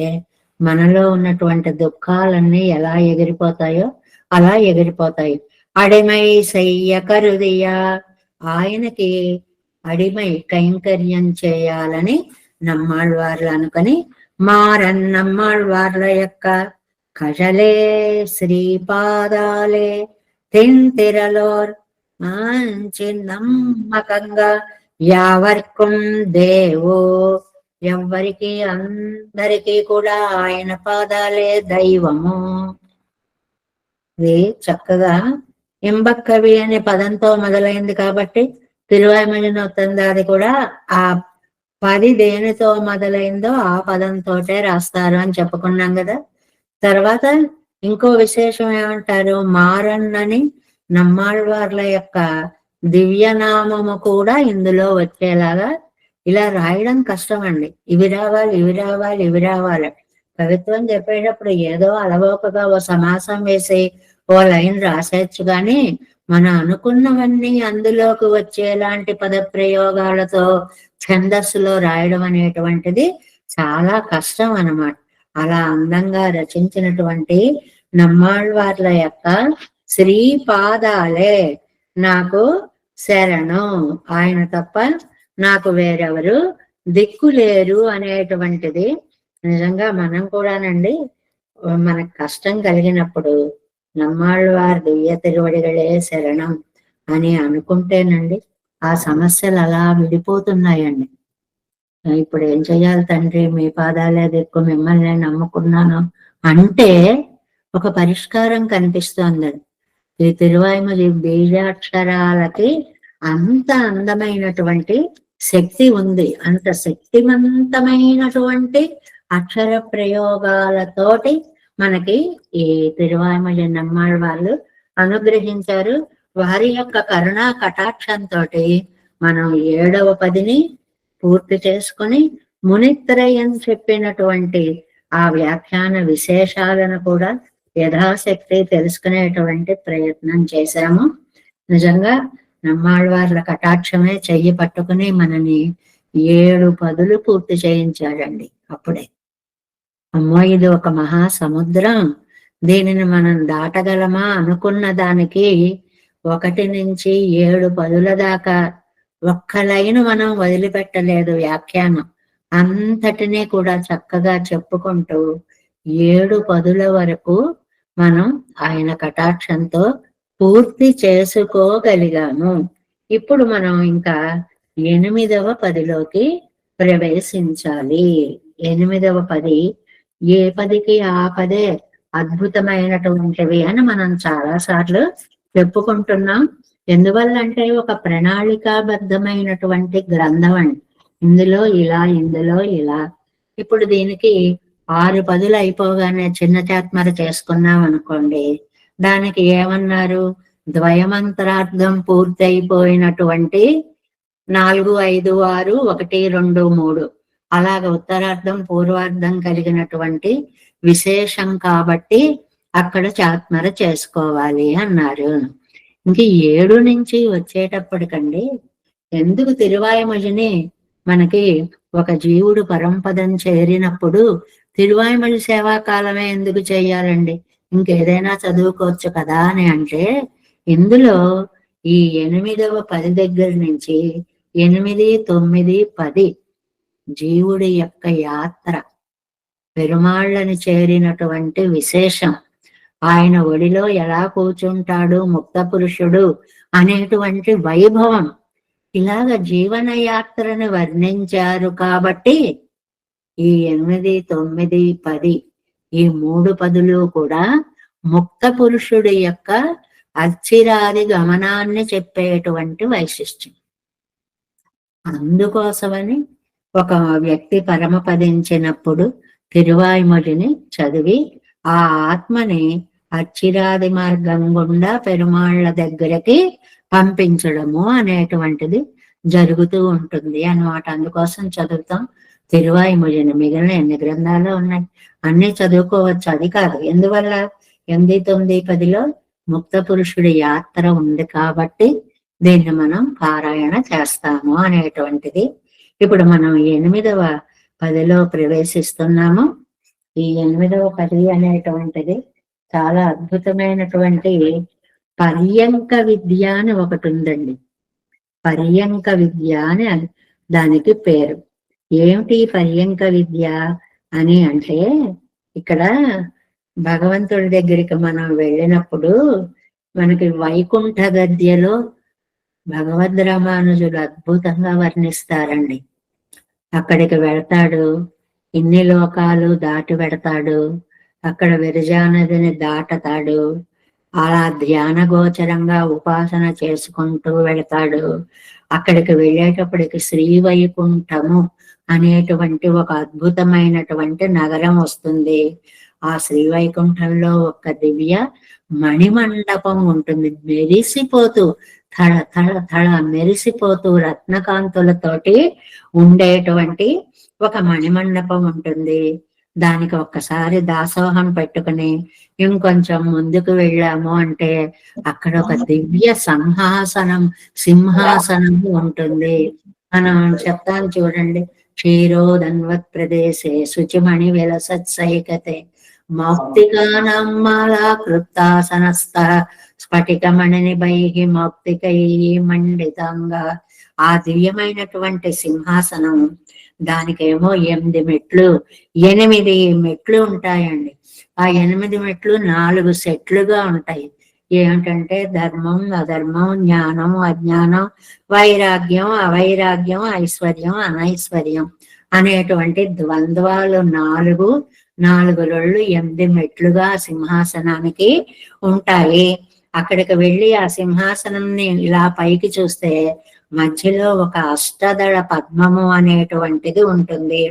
మనలో ఉన్నటువంటి దుఃఖాలన్నీ ఎలా ఎగిరిపోతాయో అలా ఎగిరిపోతాయి. అడిమై సయ్య కరుదియ, ఆయనకి అడిమై కైంకర్యం చేయాలని నమ్మాళ్ళవార్లు అనుకొని మారన్ నమ్మాళ్ళవార్ల యొక్క కజలే శ్రీపాదాలే తింతిరలోర్ మంచి నమ్మకంగా యావర్కుం దేవో, ఎవ్వరికి అందరికీ కూడా ఆయన పాదాలే దైవము. ఇది చక్కగా ఇంబక్కవి అనే పదంతో మొదలైంది కాబట్టి తిరువాయిమొഴి 109 కూడా ఆ 10 దేనితో మొదలైందో ఆ పదంతోటే రాస్తారు అని చెప్పుకున్నాం కదా. తర్వాత ఇంకో విశేషం ఏమంటారు, మారన్నని నమ్మాళ్ళవార్ల యొక్క దివ్యనామము కూడా ఇందులో వచ్చేలాగా ఇలా రాయడం కష్టం అండి. ఇవి రావాలి ఇవి రావాలి ఇవి రావాలి. కవిత్వం చెప్పేటప్పుడు ఏదో అలవోకగా ఓ సమాసం వేసి ఓ లైన్ రాసేయచ్చు, కానీ మనం అనుకున్నవన్నీ అందులోకి వచ్చేలాంటి పదప్రయోగాలతో ఛందస్సులో రాయడం అనేటువంటిది చాలా కష్టం అన్నమాట. అలా అందంగా రచించినటువంటి నమ్మాళ్ళవార్ల యొక్క శ్రీపాదాలే నాకు శరణు, ఆయన తప్ప నాకు వేరెవరు దిక్కులేరు అనేటువంటిది నిజంగా మనం కూడానండి మనకు కష్టం కలిగినప్పుడు నమ్మాళ్ళవారి దివ్య తిరువడిகளే శరణం అని అనుకుంటేనండి ఆ సమస్యలు అలా విడిపోతున్నాయండి. ఇప్పుడు ఏం చెయ్యాలి తండ్రి, మీ పాదాలే దిక్కు, మిమ్మల్ని నమ్ముకున్నాను అంటే ఒక పరిష్కారం కనిపిస్తోంది. ఈ తిరువాయిమొഴి బీజాక్షరాలకి అంత అందమైనటువంటి శక్తి ఉంది. అంత శక్తివంతమైనటువంటి అక్షర ప్రయోగాలతోటి మనకి ఈ తిరువాయిమొഴి నమ్మాళ్ళవార్లు అనుగ్రహించారు. వారి యొక్క కరుణా కటాక్షంతో మనం 7వ పదిని పూర్తి చేసుకుని మునిత్రయం చెప్పినటువంటి ఆ వ్యాఖ్యాన విశేషాలను కూడా యథాశక్తి తెలుసుకునేటువంటి ప్రయత్నం చేశాము. నిజంగా నమ్మాళ్ళవార్ల కటాక్షమే చెయ్యి పట్టుకుని మనని 7 పదులు పూర్తి చేయించాడండి. అప్పుడే అమ్మో ఇది ఒక మహాసముద్రం, దీనిని మనం దాటగలమా అనుకున్న దానికి 1 నుంచి 7 పదుల దాకా ఒక్క లైను మనం వదిలిపెట్టలేదు వ్యాఖ్యానం. అంతటినీ కూడా చక్కగా చెప్పుకుంటూ 7 పదుల వరకు మనం ఆయన కటాక్షంతో పూర్తి చేసుకోగలిగాము. ఇప్పుడు మనం ఇంకా 8వ పదిలోకి ప్రవేశించాలి. 8వ పది ఏ పదికి ఆ పదే అద్భుతమైనటువంటివి అని మనం చాలా సార్లు చెప్పుకుంటున్నాం. ఎందువల్లంటే ఒక ప్రణాళికాబద్ధమైనటువంటి గ్రంథం అండి. ఇందులో ఇలా, ఇందులో ఇలా. ఇప్పుడు దీనికి 6 పదులు అయిపోగానే చిన్న చాత్మర చేసుకున్నాం అనుకోండి, దానికి ఏమన్నారు? ద్వయమంత్రార్థం పూర్తి అయిపోయినటువంటి 4, 5, 6, 1, 2, 3 అలాగ ఉత్తరార్థం పూర్వార్థం కలిగినటువంటి విశేషం కాబట్టి అక్కడ చాత్మర చేసుకోవాలి అన్నారు. ఇంక 7 నుంచి వచ్చేటప్పటికండి ఎందుకు తిరువాయుమొழிని మనకి ఒక జీవుడు పరంపదం చేరినప్పుడు తిరువాయుమొഴి సేవాకాలమే ఎందుకు చెయ్యాలండి? ఇంకేదైనా చదువుకోవచ్చు కదా అని అంటే, ఇందులో ఈ 8వ పది దగ్గర నుంచి 8, 9, 10 జీవుడి యొక్క యాత్ర, పెరుమాళ్ళని చేరినటువంటి విశేషం, ఆయన ఒడిలో ఎలా కూర్చుంటాడు ముక్త పురుషుడు అనేటువంటి వైభవం, ఇలాగ జీవన యాత్రను వర్ణించారు కాబట్టి ఈ 8, 9, 10 ఈ 3 పదులు కూడా ముక్త పురుషుడి యొక్క అచ్చిరాది గమనాన్ని చెప్పేటువంటి వైశిష్ట్యం. అందుకోసమని ఒక వ్యక్తి పరమపదించినప్పుడు తిరువాయుమొழிని చదివి ఆ ఆత్మని అచ్చిరాది మార్గం గుండా పెరుమాళ్ళ దగ్గరికి పంపించడము అనేటువంటిది జరుగుతూ ఉంటుంది అన్నమాట. అందుకోసం చదువుతాం తిరువాయుమొழிని. మిగిలిన ఎన్ని గ్రంథాలు ఉన్నాయి అన్ని చదువుకోవచ్చు, అది కాదు. ఎందువల్ల 8, 9, 10లో ముక్త పురుషుడి యాత్ర ఉంది కాబట్టి దీన్ని మనం పారాయణ చేస్తాము అనేటువంటిది. ఇప్పుడు మనం 8వ పదిలో ప్రవేశిస్తున్నాము. ఈ 8వ పది అనేటువంటిది చాలా అద్భుతమైనటువంటి పర్యంక విద్య అని ఒకటి ఉందండి. పర్యంక విద్య అని దానికి పేరు. ఏమిటి పర్యంక విద్య అని అంటే, ఇక్కడ భగవంతుడి దగ్గరికి మనం వెళ్ళినప్పుడు మనకి వైకుంఠ గద్యలో భగవద్ రామానుజులు అద్భుతంగా వర్ణిస్తారండి. అక్కడికి వెళ్తాడు, ఇన్ని లోకాలు దాటి వెడతాడు, అక్కడ విరజానదిని దాటతాడు, అలా ధ్యాన గోచరంగా ఉపాసన చేసుకుంటూ వెళతాడు. అక్కడికి వెళ్ళేటప్పటికి శ్రీవైకుంఠము అనేటువంటి ఒక అద్భుతమైనటువంటి నగరం వస్తుంది. ఆ శ్రీవైకుంఠంలో ఒక దివ్య మణిమండపం ఉంటుంది. మెరిసిపోతూ థళ థళ థళ మెరిసిపోతూ రత్నకాంతులతోటి ఉండేటువంటి ఒక మణిమండపం ఉంటుంది. దానికి ఒక్కసారి దాసోహం పెట్టుకుని ఇంకొంచెం ముందుకు వెళ్ళాము అంటే అక్కడ ఒక దివ్య సింహాసనం ఉంటుంది. మనం చెప్తాను చూడండి, క్షీరోదన్వత్ ప్రదేశే శుచిమణి విలసత్సైకతే మౌక్తికానాం మాలా కృప్తాసనస్థ స్ఫటికమణినిభైః మౌక్తికైః మండితంగా. ఆ దివ్యమైనటువంటి సింహాసనం, దానికేమో 8 మెట్లు, 8 మెట్లు ఉంటాయండి. ఆ 8 మెట్లు 4 సెట్లుగా ఉంటాయి. ఏమిటంటే ధర్మం, అధర్మం, జ్ఞానం, అజ్ఞానం, వైరాగ్యం, అవైరాగ్యం, ఐశ్వర్యం, అనైశ్వర్యం అనేటువంటి ద్వంద్వాలు 4 రొళ్ళు 8 మెట్లుగా సింహాసనానికి ఉంటాయి. అక్కడికి వెళ్ళి ఆ సింహాసనంని ఇలా పైకి చూస్తే మధ్యలో ఒక అష్టదళ పద్మము అనేటువంటిది ఉంటుంది.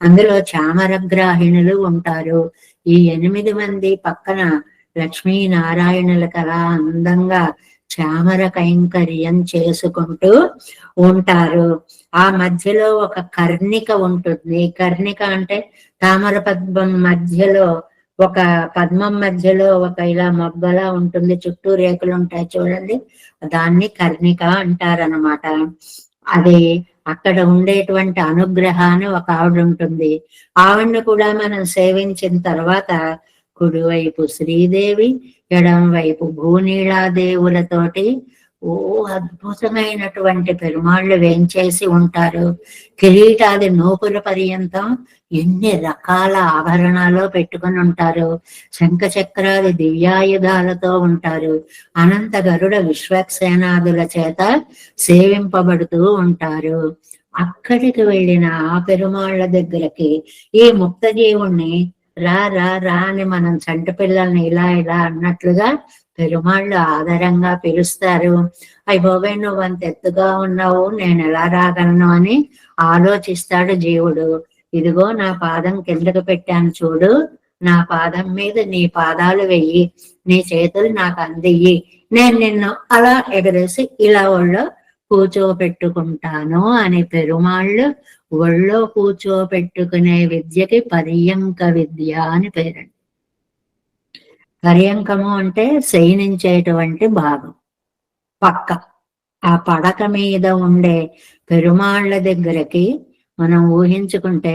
అందులో చామరగ్రాహిణులు ఉంటారు. ఈ 8 మంది పక్కన లక్ష్మీనారాయణులకు అలా అందంగా చామర కైంకర్యం చేసుకుంటూ ఉంటారు. ఆ మధ్యలో ఒక కర్ణిక ఉంటుంది. కర్ణిక అంటే తామర పద్మం మధ్యలో, ఒక పద్మం మధ్యలో ఒక ఇలా మొగ్గలా ఉంటుంది, చుట్టూ రేకులు ఉంటాయి చూడండి, దాన్ని కర్ణిక అంటారనమాట. అది అక్కడ ఉండేటువంటి అనుగ్రహాన్ని ఒక ఆవిడ ఉంటుంది. ఆవిడని కూడా మనం సేవించిన తర్వాత కుడివైపు శ్రీదేవి, ఎడం వైపు భూనీళాదేవులతోటి ఓ అద్భుతమైనటువంటి పెరుమాళ్ళు వేంచేసి ఉంటారు. కిరీటాది నూపుల పర్యంతం ఎన్ని రకాల ఆభరణాలు పెట్టుకుని ఉంటారు. శంఖ చక్రాది దివ్యాయుధాలతో ఉంటారు. అనంత గరుడ విశ్వక్సేనాదుల చేత సేవింపబడుతూ ఉంటారు. అక్కడికి వెళ్ళిన ఆ పెరుమాళ్ళ దగ్గరకి ఈ ముక్తజీవుణ్ణి రా రా రా అని మనం చంటి పిల్లల్ని ఇలా ఇలా అన్నట్లుగా పెరుమాళ్ళు ఆదరంగా పిలుస్తారు. అయ్య బాబాయ్, నువ్వు అంత ఎత్తుగా ఉన్నావు, నేను ఎలా రాగలను అని ఆలోచిస్తాడు జీవుడు. ఇదిగో నా పాదం కిందకు పెట్టాను చూడు, నా పాదం మీద నీ పాదాలు వెయ్యి, నీ చేతులు నాకు అందియ్యి, నేను నిన్ను అలా ఎగరేసి ఇలా ఒళ్ళో కూర్చోపెట్టుకుంటాను అని పెరుమాళ్ళు ఒళ్ళో కూర్చోపెట్టుకునే విద్యకి పర్యంక విద్య అని పేరండి. పర్యంకము అంటే శయనించేటువంటి భాగం, పక్క. ఆ పడక మీద ఉండే పెరుమాళ్ళ దగ్గరకి మనం ఊహించుకుంటే,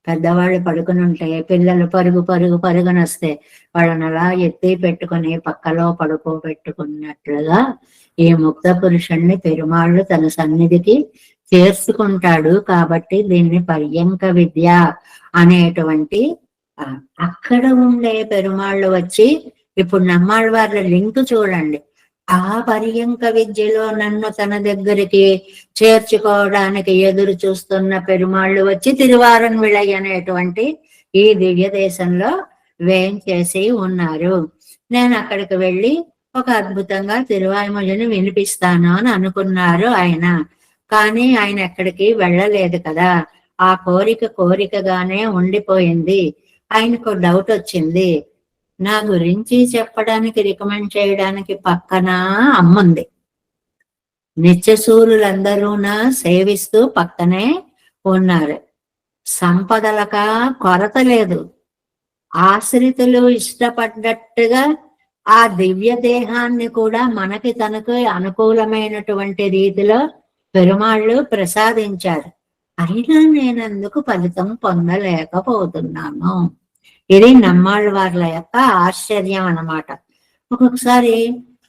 పెద్దవాళ్ళు పడుకుని ఉంటే పిల్లలు పరుగు పరుగు పరుగునొస్తే వాళ్ళని అలా ఎత్తి పెట్టుకుని పక్కలో పడుకోబెట్టుకున్నట్లుగా ఈ ముక్త పురుషుణ్ణి పెరుమాళ్ళు తన సన్నిధికి చేర్చుకుంటాడు. కాబట్టి దీన్ని పర్యంక విద్య అనేటువంటి అక్కడ ఉండే పెరుమాళ్ళు వచ్చి, ఇప్పుడు నమ్మాళ్ళ వారి లింక్ చూడండి, ఆ పర్యంక విద్యలో నన్ను తన దగ్గరికి చేర్చుకోవడానికి ఎదురు చూస్తున్న పెరుమాళ్ళు వచ్చి తిరువారన్ విళై అనేటువంటి ఈ దివ్య దేశంలో వేంచేసి ఉన్నారు. నేను అక్కడికి వెళ్ళి ఒక అద్భుతంగా తిరువాయిమొழிని వినిపిస్తాను అని అనుకున్నారు ఆయన. కానీ ఆయన ఎక్కడికి వెళ్ళలేదు కదా. ఆ కోరికగానే ఉండిపోయింది. ఆయనకు డౌట్ వచ్చింది. నా గురించి చెప్పడానికి రికమెండ్ చేయడానికి పక్కన అమ్ముంది. నిత్యసూరులందరూనా సేవిస్తూ పక్కనే ఉన్నారు. సంపదలక కొరత లేదు. ఆశ్రితులు ఇష్టపడ్డట్టుగా ఆ దివ్య దేహాన్ని కూడా మనకి తనకు అనుకూలమైనటువంటి రీతిలో పెరుమాళ్ళు ప్రసాదించారు. అయినా నేనందుకు ఫలితం పొందలేకపోతున్నాను. ఇది నమ్మాళ్ళ వార్ల యొక్క ఆశ్చర్యం అన్నమాట. ఒక్కొక్కసారి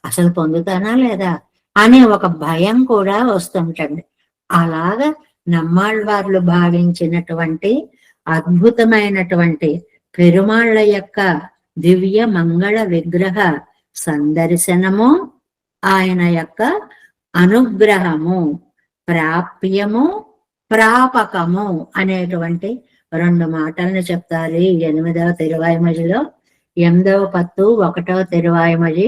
అసలు పొందుతానా లేదా అనే ఒక భయం కూడా వస్తుంటుంది. అలాగా నమ్మాళ్ళ వార్లు భావించినటువంటి అద్భుతమైనటువంటి పెరుమాళ్ళ యొక్క దివ్య మంగళ విగ్రహ సందర్శనము, ఆయన యొక్క అనుగ్రహము, ప్రాప్యము, ప్రాపకము అనేటువంటి 2 మాటలను చెప్తారు 8వ తిరువాయిమొழிలో. 8వ పత్తు 1వ తిరువాయిమొഴి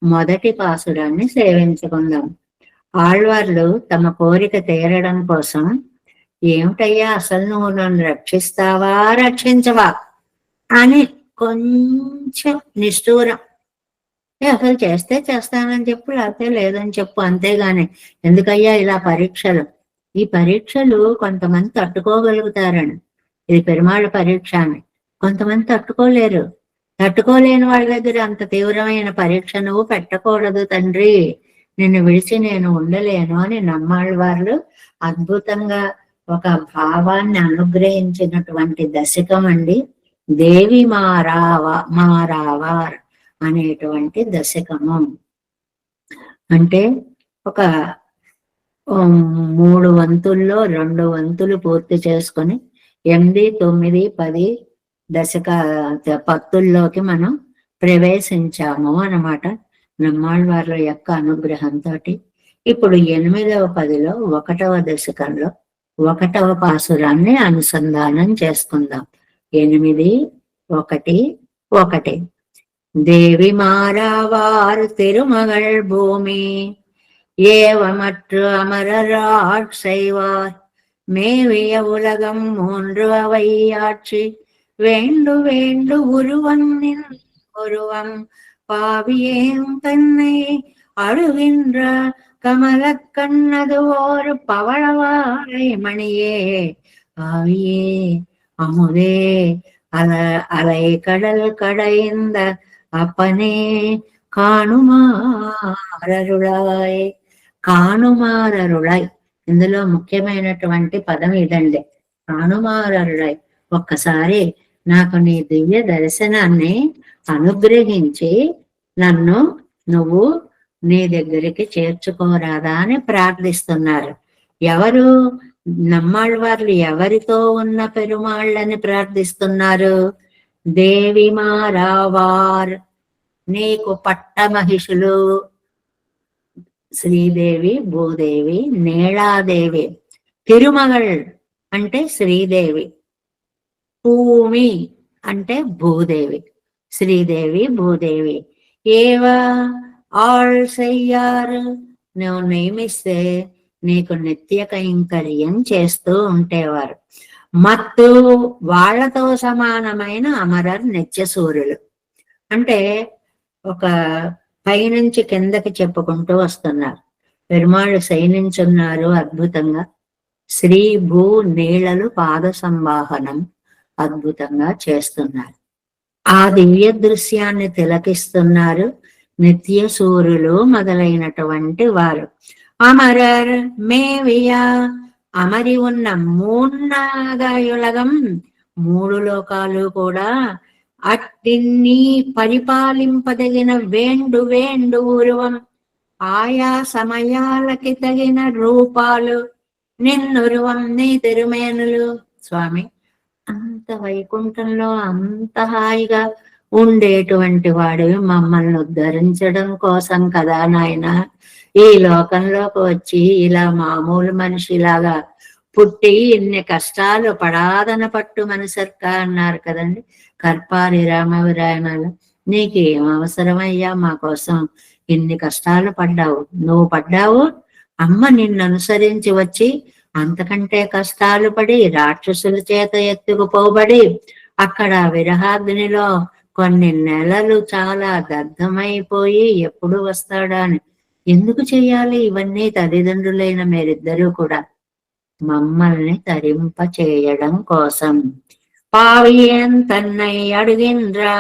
మొదటి పాసురాన్ని సేవించుకుందాం. ఆళ్వార్లు తమ కోరిక తీరడం కోసం, ఏమిటయ్యా అసలు నువ్వు నన్ను రక్షిస్తావా రక్షించవా అని కొంచెం నిష్ఠూరం. అసలు చేస్తే చేస్తానని చెప్పు, లేకపోతే లేదని చెప్పు, అంతేగాని ఎందుకయ్యా ఇలా పరీక్షలు? ఈ పరీక్షలు కొంతమంది తట్టుకోగలుగుతారని, ఇది పెరుమాళ్ళ పరీక్ష అని. కొంతమంది తట్టుకోలేరు. తట్టుకోలేని వాళ్ళ దగ్గర అంత తీవ్రమైన పరీక్ష నువ్వు పెట్టకూడదు తండ్రి, నిన్ను విడిచి నేను ఉండలేను అని నమ్మాళ్ళ వాళ్ళు అద్భుతంగా ఒక భావాన్ని అనుగ్రహించినటువంటి దశకం అండి దేవి మారావార్ అనేటువంటి దశకము. అంటే ఒక 3 వంతుల్లో 2 వంతులు పూర్తి చేసుకొని 8, 9, 10 దశక పత్తుల్లోకి మనం ప్రవేశించాము అన్నమాట నమ్మాళ్ళ వార్ల యొక్క అనుగ్రహంతో. ఇప్పుడు 8వ పదిలో 1వ దశకంలో 1వ పాసురాన్ని అనుసంధానం చేసుకుందాం. 8, 1, 1. தேவி மாறாவார் திருமகள் பூமி ஏவமற்று அமரராட் செய்வார் மேவிய உலகம் 3 அவையாட்சி வேண்டு வேண்டு உருவன்னின் உருவம் பாவியேம் தன்னை அழுகின்ற கமலக் கண்ணது ஓர் பவளவாழை மணியே ஆவியே அமுதே அலை கடல் கடைந்த அப்பனே కాణుమారరుళాయ్. కాణుమారరుళాయ్ ఇందులో ముఖ్యమైనటువంటి పదం ఇదండి, కాణుమారరుళాయ్. ఒక్కసారి నాకు నీ దివ్య దర్శనాన్ని అనుగ్రహించి నన్ను నువ్వు నీ దగ్గరికి చేర్చుకోరాదా అని ప్రార్థిస్తున్నారు. ఎవరు? నమ్మాళ్ళవార్లు ఎవరితో ఉన్న పెరుమాళ్ళని ప్రార్థిస్తున్నారు? దేవిమారావార్, నీకు పట్టమహిషులు శ్రీదేవి, భూదేవి, నీళాదేవి. తిరుమగళ్ అంటే శ్రీదేవి, భూమి అంటే భూదేవి. శ్రీదేవి, భూదేవి. ఏవా ఆల్ చెయ్యారు, నువ్వు నియమిస్తే నీకు నిత్య కైంకర్యం చేస్తూ ఉండేవారు. మత్తు వాళ్లతో సమానమైన అమరర్ నిత్య సూర్యులు. అంటే ఒక పైనుంచి కిందకి చెప్పుకుంటూ వస్తున్నారు. పెరుమాళ్ళు శయనించున్నారు అద్భుతంగా. శ్రీ భూ నీళ్లలు పాద సంవాహనం అద్భుతంగా చేస్తున్నారు. ఆ దివ్య దృశ్యాన్ని తిలకిస్తున్నారు నిత్య సూర్యులు మొదలైనటువంటి వారు. అమరర్ మేవియా, అమరి ఉన్న మూన్నాగాయులగం, మూడు లోకాలు కూడా అట్టిన్ని పరిపాలింపదగిన వేండు వేండు ఉరువం, ఆయా సమయాలకి తగిన రూపాలు నిన్నురువం నీ తిరుమేనులు. స్వామి, అంత వైకుంఠంలో అంత హాయిగా ఉండేటువంటి వాడివి మమ్మల్ని ఉద్ధరించడం కోసం కదా నాయన ఈ లోకంలోకి వచ్చి ఇలా మామూలు మనిషిలాగా పుట్టి ఇన్ని కష్టాలు పడాదన పట్టు మనసర్క అన్నారు కదండి కర్పారి రామవిరాయణాలు. నీకేం అవసరమయ్యా మా కోసం ఇన్ని కష్టాలు పడ్డావు? నువ్వు పడ్డావు, అమ్మ నిన్ను అనుసరించి వచ్చి అంతకంటే కష్టాలు పడి రాక్షసుల చేత ఎత్తుకుపోబడి అక్కడ విరహాగ్నిలో కొన్ని నెలలు చాలా దగ్ధమైపోయి ఎప్పుడు వస్తాడా అని. ఎందుకు చెయ్యాలి ఇవన్నీ? తల్లిదండ్రులైన మీరిద్దరూ కూడా మమ్మల్ని తరింప చేయడం కోసం. పావియేం తన్నై అడిగిండ్రా,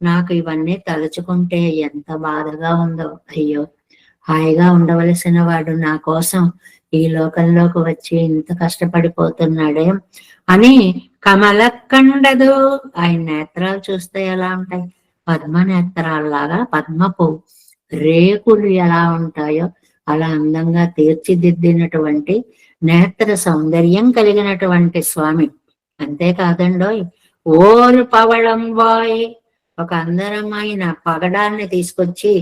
నాకు ఇవన్నీ తలుచుకుంటే ఎంత బాధగా ఉందో. అయ్యో, హాయిగా ఉండవలసిన వాడు నా కోసం ఈ లోకంలోకి వచ్చి ఇంత కష్టపడిపోతున్నాడే అని కమలకండదు. ఆయన నేత్రాలు చూస్తే ఎలా ఉంటాయి? పద్మ నేత్రాల్లాగా, పద్మపు రేకులు ఎలా ఉంటాయో అలా అందంగా తీర్చిదిద్దినటువంటి నేత్ర సౌందర్యం కలిగినటువంటి స్వామి. అంతేకాదండోయ్, ఓరు పవళం వాయ్, ఒక అందరమైన పగడాన్ని తీసుకొచ్చి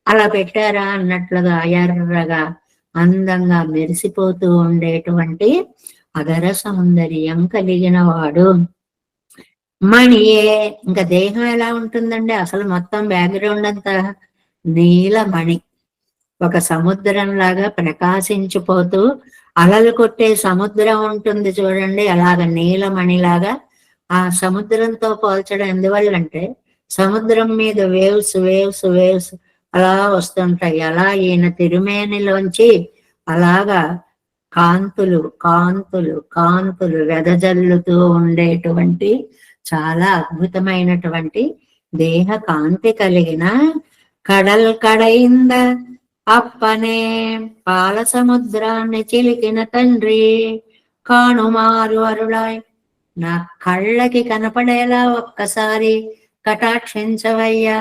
అలా పెట్టారా అన్నట్లుగా ఎర్రగా అందంగా మెరిసిపోతూ ఉండేటువంటి అగర సౌందర్యం కలిగిన వాడు. మణియే, ఇంకా దేహం ఎలా ఉంటుందండి? అసలు మొత్తం బ్యాక్గ్రౌండ్ అంతా నీలమణి, ఒక సముద్రం లాగా ప్రకాశించిపోతూ అలలు కొట్టే సముద్రం ఉంటుంది చూడండి, అలాగ నీలమణిలాగా. ఆ సముద్రంతో పోల్చడం ఎందువల్లంటే సముద్రం మీద వేవ్స్ వేవ్స్ వేవ్స్ అలా వస్తుంటాయి. అలా ఈయన తిరుమేనిలోంచి అలాగా కాంతులు కాంతులు కాంతులు వెదజల్లుతూ ఉండేటువంటి చాలా అద్భుతమైనటువంటి దేహ కాంతి కలిగిన కడల్ కడైంద అప్పనే పాల సముద్రాన్ని చిలికిన తండ్రి కాణుమారు అరుళాయ్, నా కళ్ళకి కనపడేలా ఒక్కసారి కటాక్షించవయ్యా.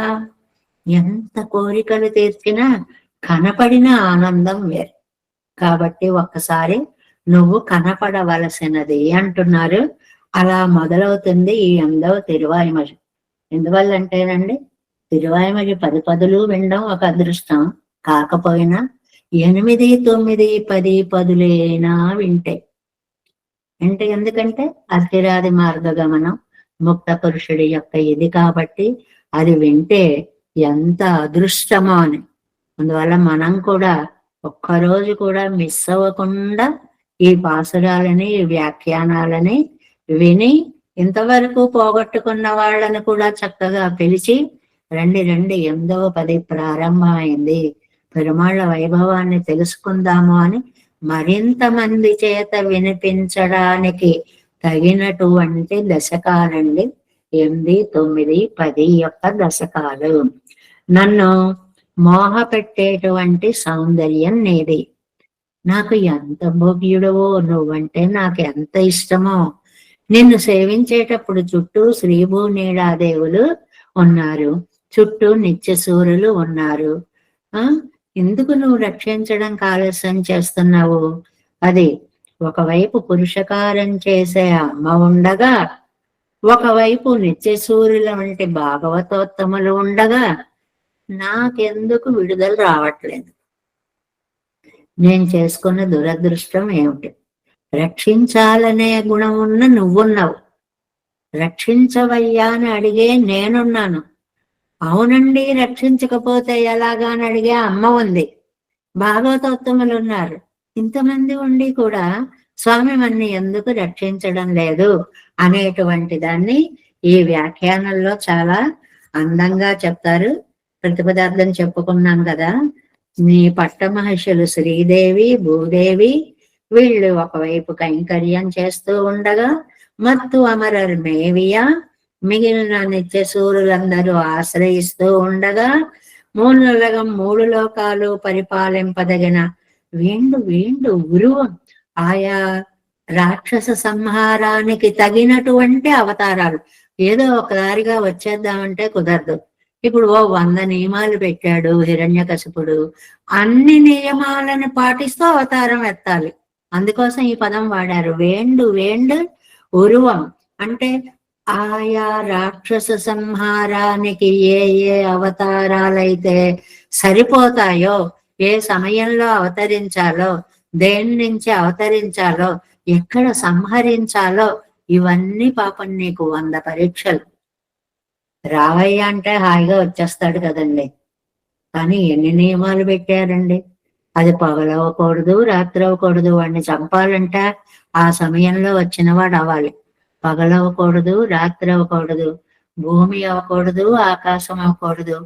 ఎంత కోరికలు తీర్చినా కనపడిన ఆనందం వేరు కాబట్టి ఒక్కసారి నువ్వు కనపడవలసినది అంటున్నారు. అలా మొదలవుతుంది ఈ 8వ తిరువాయిమడి. ఎందువల్లంటేనండి, తిరువాయిమడి 10 పదులు వినడం ఒక అదృష్టం కాకపోయినా 8, 9, 10 పదులైనా వింటే అంటే ఎందుకంటే అస్థిరాది మార్గగమనం ముక్త పురుషుడి యొక్క ఇది కాబట్టి అది వింటే ఎంత అదృష్టమో అని. అందువల్ల మనం కూడా ఒక్కరోజు కూడా మిస్ అవ్వకుండా ఈ పాసురాలని ఈ వ్యాఖ్యానాలని విని ఇంతవరకు పోగొట్టుకున్న వాళ్ళని కూడా చక్కగా పిలిచి రండి రండి 8వ 10 ప్రారంభమైంది, పెరుమాళ్ళ వైభవాన్ని తెలుసుకుందాము అని మరింత మంది చేత వినిపించడానికి తగినటువంటి దశకాలండి 8, 9, 10 యొక్క దశకాలు. నన్ను మోహ పెట్టేటువంటి సౌందర్యం నీది. నాకు ఎంత భోగ్యుడవో, నువ్వంటే నాకు ఎంత ఇష్టమో. నిన్ను సేవించేటప్పుడు చుట్టూ శ్రీభూ నీడాదేవులు ఉన్నారు, చుట్టూ నిత్య సూర్యులు ఉన్నారు. ఆ ఎందుకు నువ్వు రక్షించడానికి ఆలస్యం చేస్తున్నావు? అది ఒకవైపు పురుషకారం చేసే అమ్మ ఉండగా, ఒకవైపు నిత్య సూర్యుల వంటి భాగవతోత్తములు ఉండగా నాకెందుకు విడుదల రావట్లేదు? నేను చేసుకున్న దురదృష్టం ఏమిటి? రక్షించాలనే గుణం ఉన్న నువ్వున్నావు, రక్షించవయ్యా అని అడిగే నేనున్నాను. అవునండి రక్షించకపోతే ఎలాగా అని అడిగే అమ్మ ఉంది, భాగవతోత్తములు ఉన్నారు. ఇంతమంది ఉండి కూడా స్వామి మన్ని ఎందుకు రక్షించడం లేదు అనేటువంటి దాన్ని ఈ వ్యాఖ్యానంలో చాలా అందంగా చెప్తారు. ప్రతిపదార్థం చెప్పుకున్నాం కదా. నీ పట్ట మహర్షులు శ్రీదేవి భూదేవి వీళ్ళు ఒకవైపు కైంకర్యం చేస్తూ ఉండగా, మత్తు అమరర్ మేవియా మిగిలిన నిత్య సూర్యులందరూ ఆశ్రయిస్తూ ఉండగా, మూడు లోకాలు పరిపాలింపదగిన వేండు ఉరువం ఆయా రాక్షస సంహారానికి తగినటువంటి అవతారాలు. ఏదో ఒకదారిగా వచ్చేద్దామంటే కుదరదు. ఇప్పుడు 100 నియమాలు పెట్టాడు హిరణ్యకశిపుడు, అన్ని నియమాలను పాటిస్తూ అవతారం ఎత్తాలి. అందుకోసం ఈ పదం వాడారు, వేండు ఉరువం. అంటే ఆయా రాక్షస సంహారానికి ఏ ఏ అవతారాలైతే సరిపోతాయో, ఏ సమయంలో అవతరించాలో, దేని నుంచి అవతరించాలో, ఎక్కడ సంహరించాలో, ఇవన్నీ పాపం నీకు 100 పరీక్షలు. రావయ్య అంటే హాయిగా వచ్చేస్తాడు కదండి. కానీ ఎన్ని నియమాలు పెట్టారండి. అది పగలవ్వకూడదు, రాత్రి అవ్వకూడదు. వాడిని చంపాలంటే ఆ సమయంలో వచ్చిన వాడు అవ్వాలి. పగలవ్వకూడదు, రాత్రి అవ్వకూడదు, భూమి అవ్వకూడదు, ఆకాశం అవ్వకూడదు,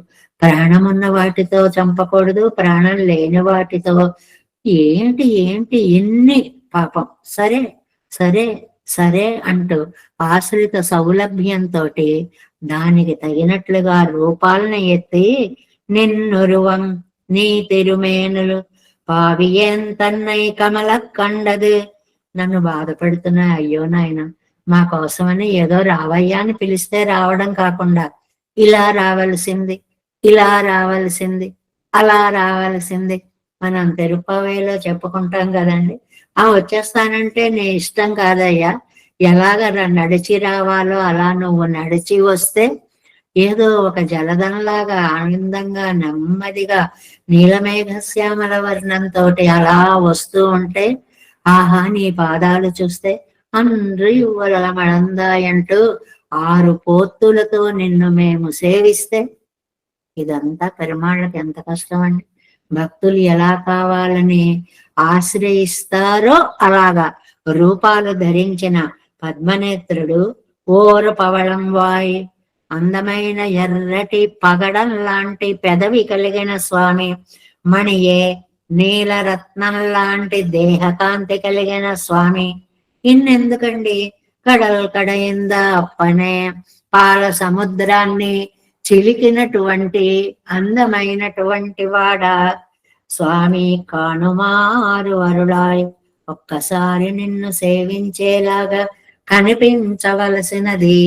ప్రాణం ఉన్న వాటితో చంపకూడదు, ప్రాణం లేని వాటితో. ఏంటి ఏంటి ఎన్ని పాపం. సరే సరే సరే అంటూ ఆశ్రిత సౌలభ్యంతో దానికి తగినట్లుగా రూపాలను ఎత్తి నిన్నురువం నీ తిరుమేనులు పావియేంతన్నై కమల కండదు. నన్ను బాధపడుతున్నా, అయ్యో నాయన మా కోసమని ఏదో రావయ్యా అని పిలిస్తే రావడం కాకుండా ఇలా రావలసింది, ఇలా రావలసింది, అలా రావలసింది. మనం తిరుపతిలో చెప్పుకుంటాం కదండి, వచ్చేస్తానంటే నీ ఇష్టం కాదయ్యా, ఎలాగ నడిచి రావాలో అలా నువ్వు నడిచి వస్తే ఏదో ఒక జలదంలాగా ఆనందంగా నెమ్మదిగా నీలమేఘశ్యామల వర్ణంతో అలా వస్తూ ఉంటే, ఆహా నీ పాదాలు చూస్తే అండ్రు యువల మడందాయంటూ 6 పోత్తులతో నిన్ను మేము సేవిస్తే. ఇదంతా పెరుమాళ్ళకి ఎంత కష్టం అండి. భక్తులు ఎలా కావాలని ఆశ్రయిస్తారో అలాగా రూపాలు ధరించిన పద్మనేత్రుడు, ఓర పవళం వాయి అందమైన ఎర్రటి పగడం లాంటి పెదవి కలిగిన స్వామి, మణియే నీలరత్నం లాంటి దేహకాంతి కలిగిన స్వామి. ఇన్నెందుకండి, కడయింద అప్పనే పాల సముద్రాన్ని చిలికినటువంటి అందమైనటువంటి వాడ స్వామి కానుమారు అరుళాయ్. ఒక్కసారి నిన్ను సేవించేలాగా కనిపించవలసినది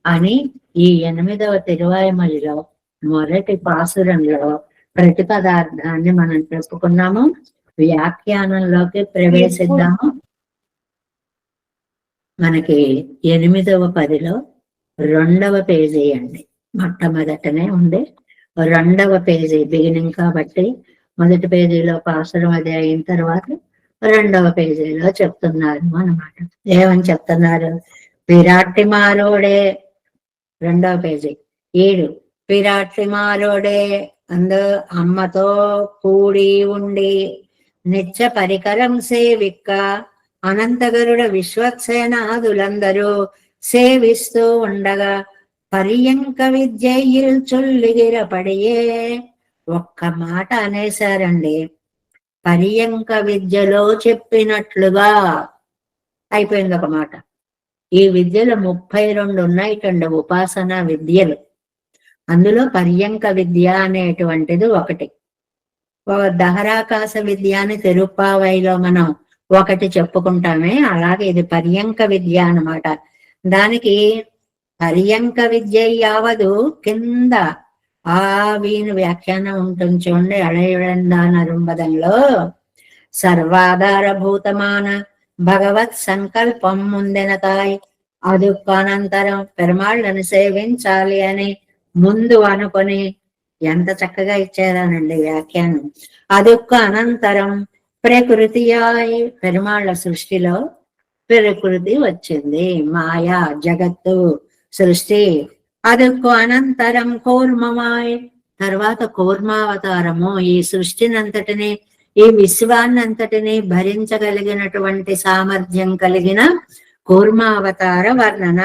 అని ఈ 8వ తిరువాయిమలిలో మొదటి పాసురంలో ప్రతిపదార్థాన్ని మనం చెప్పుకున్నాము. వ్యాఖ్యానంలోకి ప్రవేశిద్దాము. మనకి 8వ పదిలో 2వ పేజీ అండి, మొట్టమొదటనే ఉంది 2వ పేజీ బిగినింగ్ కాబట్టి మొదటి పేజీలో పాసురం అది అయిన తర్వాత 2వ పేజీలో చెప్తున్నారు అన్నమాట. ఏమని చెప్తున్నారు? విరాట్టి మారోడే 2వ పేజీ 7 విరాట్టి మారోడే అమ్మతో కూడి ఉండి నిత్య పరికరం సేవిక్క అనంతగరుడ విశ్వక్సేనాదులందరూ సేవిస్తూ ఉండగా పర్యంక విద్యയിൽ చొల్లిగిరపడియే. ఒక్క మాట అనేశారండి, పర్యంక విద్యలో చెప్పినట్లుగా అయిపోయింది ఒక మాట. ఈ విద్యలు 32 ఉన్నాయిటండి, ఉపాసన విద్యలు. అందులో పర్యంక విద్య అనేటువంటిది ఒకటి. దహరాకాశ విద్య అని తిరుప్పావైలో మనం ఒకటి చెప్పుకుంటామే, అలాగే ఇది పర్యంక విద్య అన్నమాట. దానికి పర్యంక విద్య యావదు కింద ఆ వీని వ్యాఖ్యానం ఉంటుంది చూడండి. అళయళందానరుంబదంలో సర్వాధారభూతమాన భగవత్ సంకల్పం ముందెనతాయ్ అదుఃఖానంతరం పెరుమాళ్ళను సేవించాలి అని ముందు అనుకొని ఎంత చక్కగా ఇచ్చారానండి వ్యాఖ్యానం. అదుఃఖ అనంతరం ప్రకృతియాయ్ పెరుమాళ్ళ సృష్టిలో ప్రకృతి వచ్చింది, మాయా జగత్తు సృష్టి. అదుకు అనంతరం కూర్మమాయ్ తర్వాత కూర్మావతారము ఈ సృష్టినంతటిని ఈ విశ్వాన్నంతటిని భరించగలిగినటువంటి సామర్థ్యం కలిగిన కూర్మావతార వర్ణన.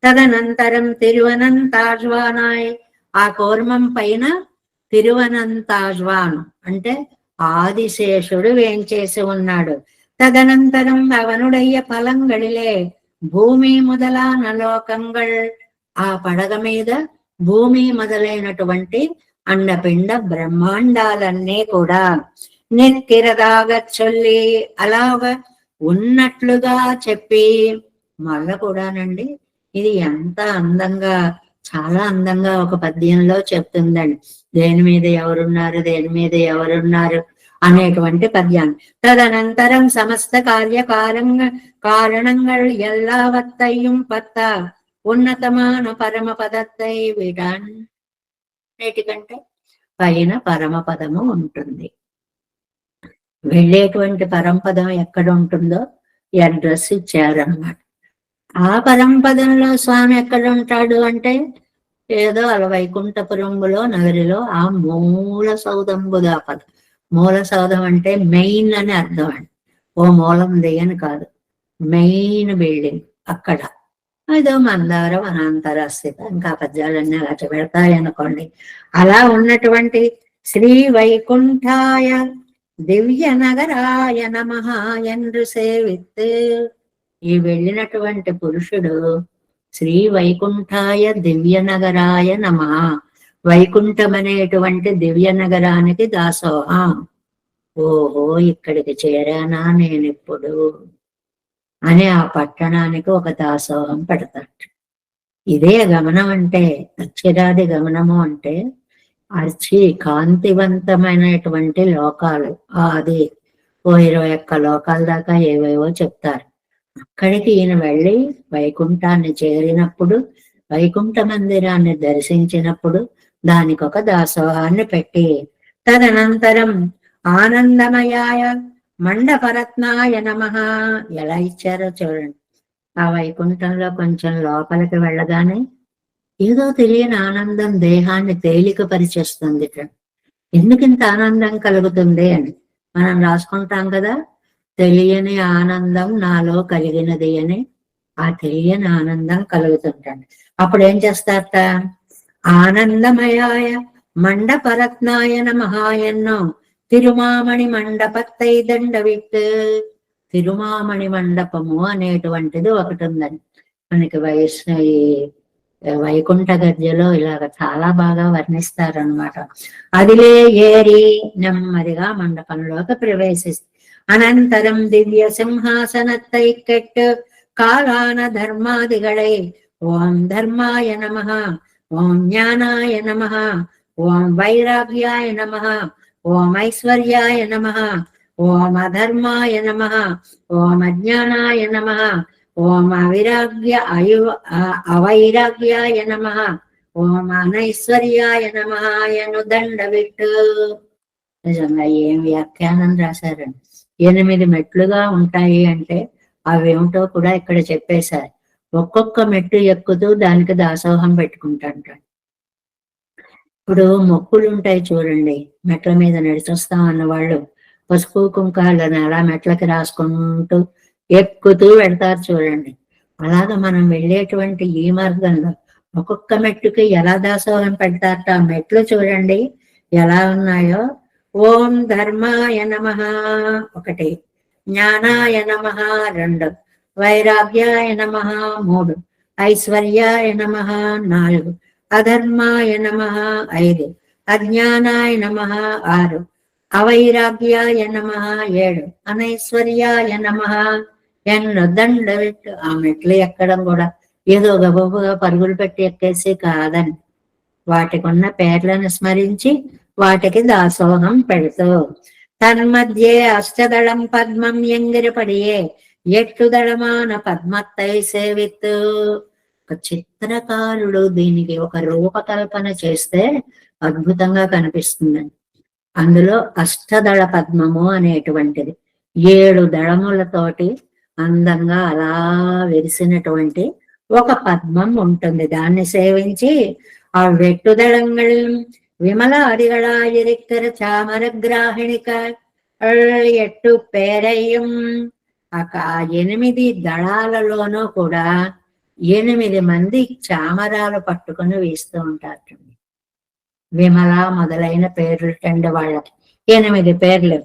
తదనంతరం తిరువనంతాజ్వానాయ్ ఆ కూర్మం పైన తిరువనంతాజ్వాన్ అంటే ఆదిశేషుడు వేంచేసి ఉన్నాడు. తదనంతరం అవనుడయ్య పలంగళిలే భూమి మొదలాన లోకంగళ్ ఆ పడగ మీద భూమి మొదలైనటువంటి అండపిండ బ్రహ్మాండాలన్నీ కూడా నిర్కిరదాగా చొల్లి అలాగ ఉన్నట్లుగా చెప్పి మళ్ళా కూడానండి ఇది ఎంత అందంగా చాలా అందంగా ఒక పద్యంలో చెప్తుందండి. దేని మీద ఎవరున్నారు దేని మీద ఎవరున్నారు అనేటువంటి పద్యాన్ని. తదనంతరం సమస్త కారణంగా ఎల్లావత్తయ్యం పత్త ఉన్నతమాన పరమ పదత్తై వీటన్నిటికంటే పైన పరమపదము ఉంటుంది. వెళ్ళేటువంటి పరంపదం ఎక్కడ ఉంటుందో ఈ అడ్రస్ ఇచ్చారన్నమాట. ఆ పరంపదంలో స్వామి ఎక్కడ ఉంటాడు అంటే ఏదో అలా వైకుంఠపురంలో నగరిలో ఆ మూల సౌధంబు దాపద. మూల సౌధం అంటే మెయిన్ అని అర్థం అండి. ఓ మూలం దిగని కాదు, మెయిన్ బిల్డింగ్ అక్కడ. ఏదో మందార వనాంతర స్థిత ఇంకా పద్యాలన్నీ అలా పెడతాయనుకోండి. అలా ఉన్నటువంటి శ్రీ వైకుంఠాయ దివ్య నగరాయ నమః ఎందు సేవిత్తు ఈ వెళ్ళినటువంటి పురుషుడు శ్రీ వైకుంఠాయ దివ్య నగరాయ నమః వైకుంఠం అనేటువంటి దివ్య నగరానికి దాసోహం. ఓహో ఇక్కడికి చేరానా నేనిప్పుడు అని ఆ పట్టణానికి ఒక దాసోహం పెడతాడు. ఇదే గమనం అంటే అక్షరాది గమనము అంటే అర్చి కాంతివంతమైనటువంటి లోకాలు. అది ఓ 21 లోకాల దాకా ఏవేవో చెప్తారు. అక్కడికి ఈయన వెళ్ళి వైకుంఠాన్ని చేరినప్పుడు వైకుంఠ మందిరాన్ని దర్శించినప్పుడు దానికి ఒక దాసోహాన్ని పెట్టి తదనంతరం ఆనందమయాయ మండపరత్నాయ నమః ఎలా ఇచ్చారో చూడండి. ఆ వైకుంఠంలో కొంచెం లోపలికి వెళ్ళగానే ఏదో తెలియని ఆనందం దేహాన్ని తేలిక పరిచేస్తుంది. ఇక్కడ ఎందుకు ఇంత ఆనందం కలుగుతుంది అని మనం రాసుకుంటాం కదా, తెలియని ఆనందం నాలో కలిగినది అని. ఆ తెలియని ఆనందం కలుగుతుంటండి. అప్పుడు ఏం చేస్తారట, ఆనందమయాయ మండపరత్నాయ నమః ఎన్నో తిరుమామణి మండపత్తై దండవిత్. తిరుమామణి మండపము అనేటువంటిది ఒకటి ఉందండి మనకి. వైకుంఠ గద్యలో ఇలాగ చాలా బాగా వర్ణిస్తారనమాట. అదిలే ఏరి నెమ్మదిగా మండపంలోకి ప్రవేశిస్తుంది. అనంతరం దివ్య సింహాసనత్తై కెట్టు కాలాన ధర్మాదిగళై ఓం ధర్మాయ నమః, ఓం జ్ఞానాయ నమః, ఓం వైరాగ్యాయ నమః, ఓం ఐశ్వర్యాయ నమః, ఓం అధర్మాయ నమః, ఓం అజ్ఞానాయ నమః, ఓం అవైరాగ్యాయ నమః, ఓం అనైశ్వర్యాయ నమః యను దండవిట్టు. నిజంగా ఏం వ్యాఖ్యానం రాశారండి. 8 మెట్లుగా ఉంటాయి అంటే అవేమిటో కూడా ఇక్కడ చెప్పేశారు. ఒక్కొక్క మెట్టు ఎక్కుతూ దానికి దాసోహం పెట్టుకుంటాంట. ఇప్పుడు మొక్కులు ఉంటాయి చూడండి, మెట్ల మీద నడిచొస్తాం అన్నవాళ్ళు పసుపు కుంకాలను అలా మెట్లకి రాసుకుంటూ ఎక్కుతూ వెళ్తారు చూడండి. అలాగా మనం వెళ్ళేటువంటి ఈ మార్గంలో ఒక్కొక్క మెట్టుకి ఎలా దాసోహం పెడతారట. ఆ మెట్లు చూడండి ఎలా ఉన్నాయో. ఓం ధర్మాయ నమః 1, జ్ఞానాయ నమః 2, వైరాగ్యాయ నమః 3, ఐశ్వర్యాయ నమః 4, అధర్మాయ నమః 5, అజ్ఞానాయ నమః 6, అవైరాగ్యాయ నమః 7, అనైశ్వర్యాయ నమః ఎన్ను దండవిట్టు. ఆ మెట్లు ఎక్కడం కూడా ఏదో గబగబగా పరుగులు పెట్టి ఎక్కేసి కాదని, వాటికి ఉన్న పేర్లను స్మరించి వాటికి దాసోహం పెడుతూ, తన్మధ్యే అష్టదళం పద్మం ఎంగిరపడియే ఎట్టుదళమాన పద్మత్తై సేవిత్తు. ఒక చిత్రకారుడు దీనికి ఒక రూపకల్పన చేస్తే అద్భుతంగా కనిపిస్తుందండి. అందులో అష్టదళ పద్మము అనేటువంటిది 7 దళములతోటి అందంగా అలా విరిసినటువంటి ఒక పద్మం ఉంటుంది. దాన్ని సేవించి ఆ వెట్టుదళంగళ్ విమల అడిగళాయిరిక్కర చామరగ్రాహిణిక ఎట్టు పేరయ్యం. ఆ 8 దళాలలోనూ కూడా 8 మంది చామరాలు పట్టుకుని వీస్తూ ఉంటారు. విమల మొదలైన పేర్లు టండి వాళ్ళకి 8 పేర్లు.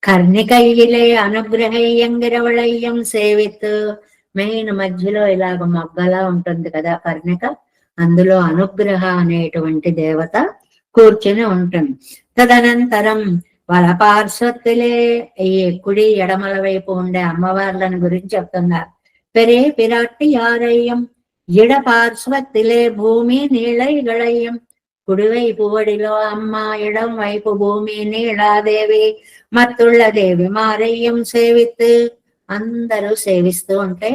కర్ణికయ్యలే అనుగ్రహయ్యంగిరవళయ్యం సేవిత్. మెయిన్ మధ్యలో ఇలాగ మొగ్గలా ఉంటుంది కదా కర్ణిక, అందులో అనుగ్రహ అనేటువంటి దేవత కూర్చుని ఉంటుంది. తదనంతరం వాళ్ళ పార్శ్వత్తులే ఈ కుడి ఎడమల వైపు ఉండే అమ్మవార్లను గురించి చెప్తున్నారు. పెరే పిరాట్టి యారయ్యం ఇడ పార్శ్వత్తిలే భూమి నీళైగళయ్యం. కుడివైపు ఒడిలో అమ్మ, ఎడం వైపు భూమి నీళాదేవి, మత్తుళ్ళ దేవి మారయ్యం సేవిత్. అందరూ సేవిస్తూ ఉంటే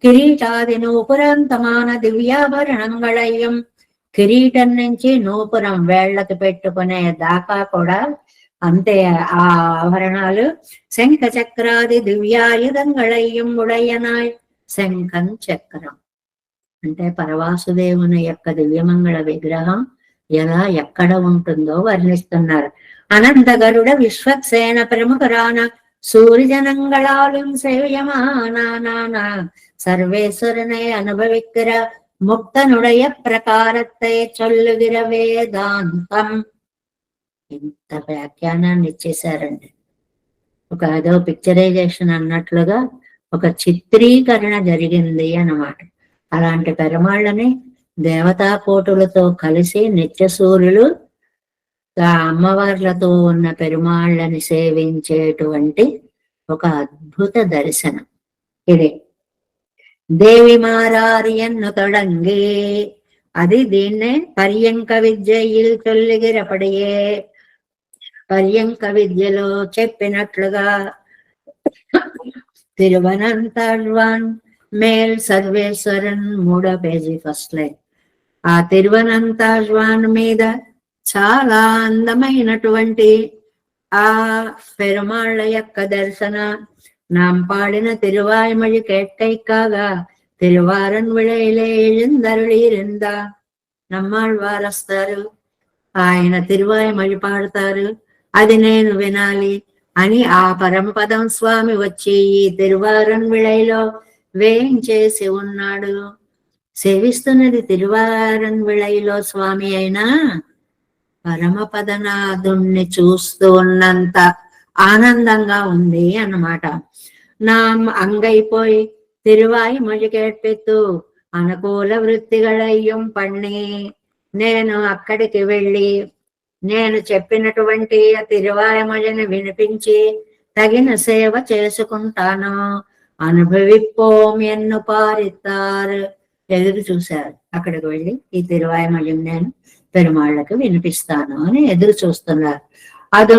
కిరీటాది నూపురంతమాన దివ్యాభరణంగళయ్యం. కిరీటం నుంచి నూపురం వేళ్లకు పెట్టుకునే దాకా కూడా అంతే ఆ ఆభరణాలు. శంఖ చక్రాది దివ్యాయుధంగళయ్యం ఉడయ్యనాయ్. శంఖం చక్రం అంటే పరవాసుదేవుని యొక్క దివ్యమంగళ విగ్రహం ఎలా ఎక్కడ ఉంటుందో వర్ణిస్తున్నారు. అనంత గరుడ విశ్వక్సేన ప్రముఖరాన సూర్యజనంగళాலும் సేవ్యమానాన సర్వేశ్వరనే అనుభవిக்கிற ముక్తనుడయ ప్రకారத்தை చొల్లుగిర వేదాంతం. ఇంత వ్యాఖ్యానాన్ని ఇచ్చేశారండి. ఒక ఏదో పిక్చరైజేషన్ అన్నట్లుగా ఒక చిత్రీకరణ జరిగింది అన్నమాట. అలాంటి పెరుమాళ్ళని దేవతాకోటులతో కలిసి నిత్య సూర్యులు ఆ అమ్మవార్లతో ఉన్న పెరుమాళ్ళని సేవించేటువంటి ఒక అద్భుత దర్శనం ఇది. దేవి మారారియన్ను తొడంగి, అది దీన్నే పర్యంక విద్యയിൽ చొల్లిగిరపడియే. పర్యంక విద్యలో చెప్పినట్లుగా తిరువనంతాళ్వాన్ మేల్ సర్వేశ్వరన్ 3వ పేజీ ఫస్ట్ లైన్. ఆ తిరువనంతాళ్వాన్ మీద చాలా అందమైనటువంటి ఆ పెరుమాళ్ళ యొక్క దర్శన. நாம் பாடின திருவாய்மொழி கேட்கைக்காக తిరువారన్ విళైలే எழுந்தருளியிருந்தா. నమ్మాళ్వారు వస్తారు, ఆయన తిరువాయిమొഴി పాడతారు, అది నేను వినాలి అని ఆ పరమపదం స్వామి వచ్చి ఈ తిరువారన్ విళైలో వేయించేసి ఉన్నాడు. సేవిస్తున్నది తిరువారన్ విళైలో స్వామి అయినా పరమపదనాథుణ్ణి చూస్తూ ఉన్నంత ఆనందంగా ఉంది అన్నమాట. నా అంగైపోయి తిరువాయిమొഴി కేట్పిత్తు అనుకూల వృత్తిగళయ్యం పణ్ణి. నేను అక్కడికి వెళ్ళి నేను చెప్పినటువంటి తిరువాయిమొഴിని వినిపించి తగిన సేవ చేసుకుంటాను. అనుభవిపోం ఎన్ను పారితారు. ఎదురు చూశారు. అక్కడికి వెళ్ళి ఈ తిరువాయిమొഴിని నేను పెరుమాళ్ళకి వినిపిస్తాను అని ఎదురు చూస్తున్నారు. అది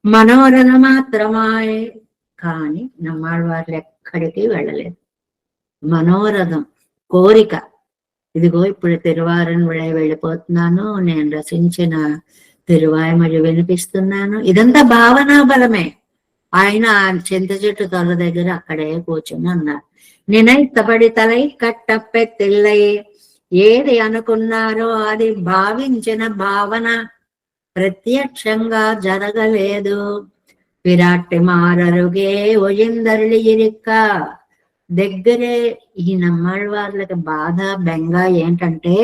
మనోరథ మాత్రమాయ్. కానీ నమ్మాళ్వార్లు ఎక్కడికి వెళ్ళలేదు. మనోరథం కోరిక, ఇదిగో ఇప్పుడు తిరువారన్ విళై వెళ్ళిపోతున్నాను, నేను రచించిన తిరువాయిమొഴి వినిపిస్తున్నాను, ఇదంతా భావనా బలమే. ఆయన చింత చెట్టు తొల దగ్గర అక్కడే కూర్చుని అన్నారు. నినైతబడి తలై కట్టప్పెత్తిల్లై. ఏది అనుకున్నారో అది భావించిన భావన ప్రత్యక్షంగా జరగలేదు. విరాట్టి మారరుగే ఒయిందరులి ఇరిక్క. దగ్గరే ఈ నమ్మాళ్వార్లకి బాధ బెంగ ఏంటంటే,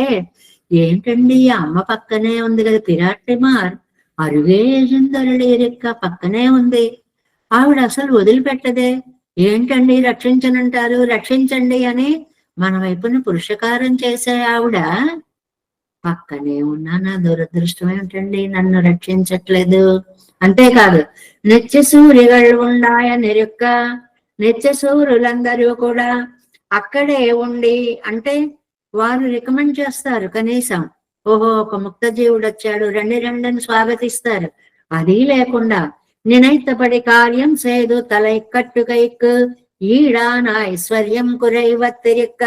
ఏంటండి అమ్మ పక్కనే ఉంది కదా పిరాట్టి మార్, అరుగే ఒయిందరులి ఇరిక్క పక్కనే ఉంది, ఆవిడ అసలు వదిలిపెట్టదే, ఏంటండి రక్షించనంటారు, రక్షించండి అని మన వైపున పురుషకారం చేసే ఆవిడ పక్కనే ఉన్నా నా దురదృష్టం ఏమిటండి నన్ను రక్షించట్లేదు. అంతేకాదు నిత్య సూర్యులు ఉండాయ నిరుక్క. నిత్య సూర్యులందరూ కూడా అక్కడే ఉండి, అంటే వారు రికమెండ్ చేస్తారు కనీసం. ఓహో, ఒక ముక్త జీవుడు వచ్చాడు, రండి రండని స్వాగతిస్తారు. అది లేకుండా నినైతపడి కార్యం సేదు తలై కట్టుకైక్ ఈడా నా ఐశ్వర్యం కురైవత్తిరిక్క,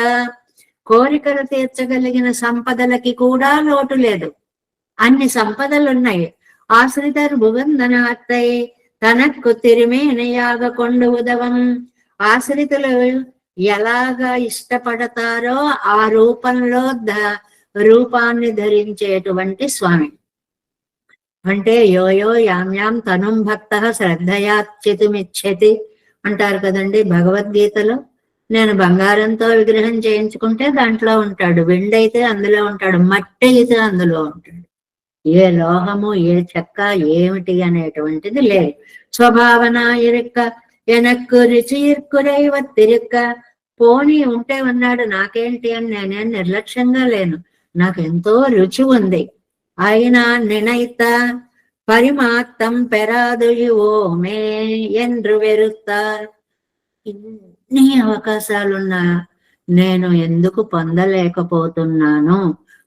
కోరికలు తీర్చగలిగిన సంపదలకి కూడా లోటు లేదు. అన్ని సంపదలున్నాయి. ఆశ్రితర్ భువందనాత్తై తనకు తిరిమేనయాగ కొండు ఉదవం. ఆశ్రితులు ఎలాగా ఇష్టపడతారో ఆ రూపంలో రూపాన్ని ధరించేటువంటి స్వామి. అంటే యోయో యామ్యాం తనుం భక్త శ్రద్ధయాచితుమిచ్చతి అంటారు కదండి భగవద్గీతలో. నేను బంగారంతో విగ్రహం చేయించుకుంటే దాంట్లో ఉంటాడు, వెండైతే అందులో ఉంటాడు, మట్టి అయితే అందులో ఉంటాడు. ఏ లోహము ఏ చెక్క ఏమిటి అనేటువంటిది లేదు. స్వభావన ఇరుక్క ఎనక్కు రుచిర్కురైవత్తిరుక్క. పోనీ ఉంటే ఉన్నాడు, నాకేంటి అని నేనేం నిర్లక్ష్యంగా లేను, నాకెంతో రుచి ఉంది. అయినా నినైత పరిమాత్తం పెరాదుయువోమే ఎండ్రు వెరుత్తారు. ఇన్ని అవకాశాలున్నా నేను ఎందుకు పొందలేకపోతున్నాను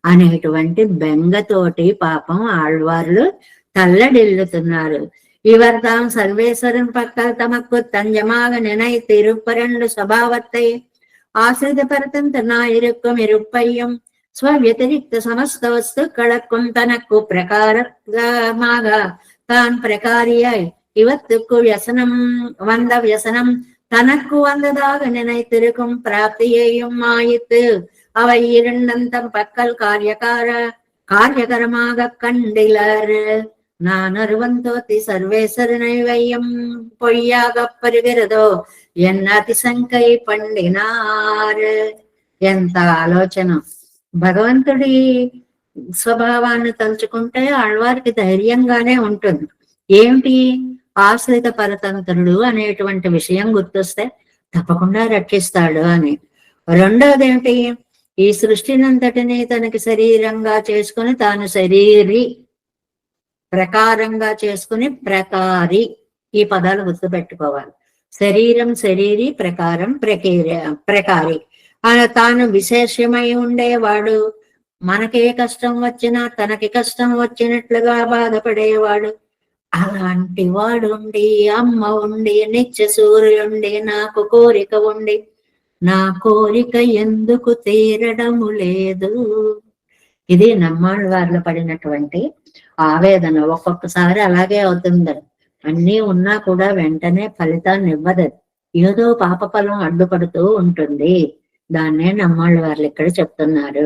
అనేటువంటి బెంగతోటి పాపం ఆళ్వార్లు తల్లడిల్లుతున్నారు. ఇవర్తాం సర్వేశ్వరం పక్కల తమకు తంజమాగ నినై తిరుపరెండు స్వభావத்தை ஆசிரித பரதந்த நாயிருக்கும் இருப்பையும் ஸ்வவ்யதிரிக்த சமஸ்த வஸ்துக்களுக்கும் தனக்கு பிரகாரமாக தான் பிரகாரியாய் இவத்துக்கு வியசனம் வந்த வியசனம் தனக்கு வந்ததாக நினைத்திருக்கும் பிராப்தியையும் மாயித்து அவை இரண்டந்தம் பக்கல் காரியகரமாக கண்டிலர். நான் அருவந்தோத்தி சர்வேஸ்வரனை வையம் பொய்யாக பருகிறதோ ఎన్న అతిశంకై పండినారు. ఎంత ఆలోచన! భగవంతుడి స్వభావాన్ని తలుచుకుంటే ఆళ్వారికి ధైర్యంగానే ఉంటుంది. ఏమిటి? ఆశ్రిత పరతంత్రుడు అనేటువంటి విషయం గుర్తొస్తే తప్పకుండా రక్షిస్తాడు అని. రెండవది ఏమిటి? ఈ సృష్టినంతటినీ తనకి శరీరంగా చేసుకుని తాను శరీరి ప్రకారంగా చేసుకుని ప్రకారి, ఈ పదాలు గుర్తుపెట్టుకోవాలి. శరీరం శరీరి, ప్రకారం ప్రకారి. తాను విశేషమై ఉండేవాడు, మనకే కష్టం వచ్చినా తనకి కష్టం వచ్చినట్లుగా బాధపడేవాడు. అలాంటి వాడు ఉండి, అమ్మ ఉండి, నిత్య సూర్యుండి, నాకు కోరిక ఉండి నా కోరిక ఎందుకు తీరడము లేదు. ఇది నమ్మాళ్ళవార్లు పడినటువంటి ఆవేదన. ఒక్కొక్కసారి అలాగే అవుతుందని, అన్నీ ఉన్నా కూడా వెంటనే ఫలితాన్ని ఇవ్వదు, ఏదో పాప ఫలం అడ్డుపడుతూ ఉంటుంది. దాన్నే నమ్మాళ్ళ వాళ్ళు ఇక్కడ చెప్తున్నారు.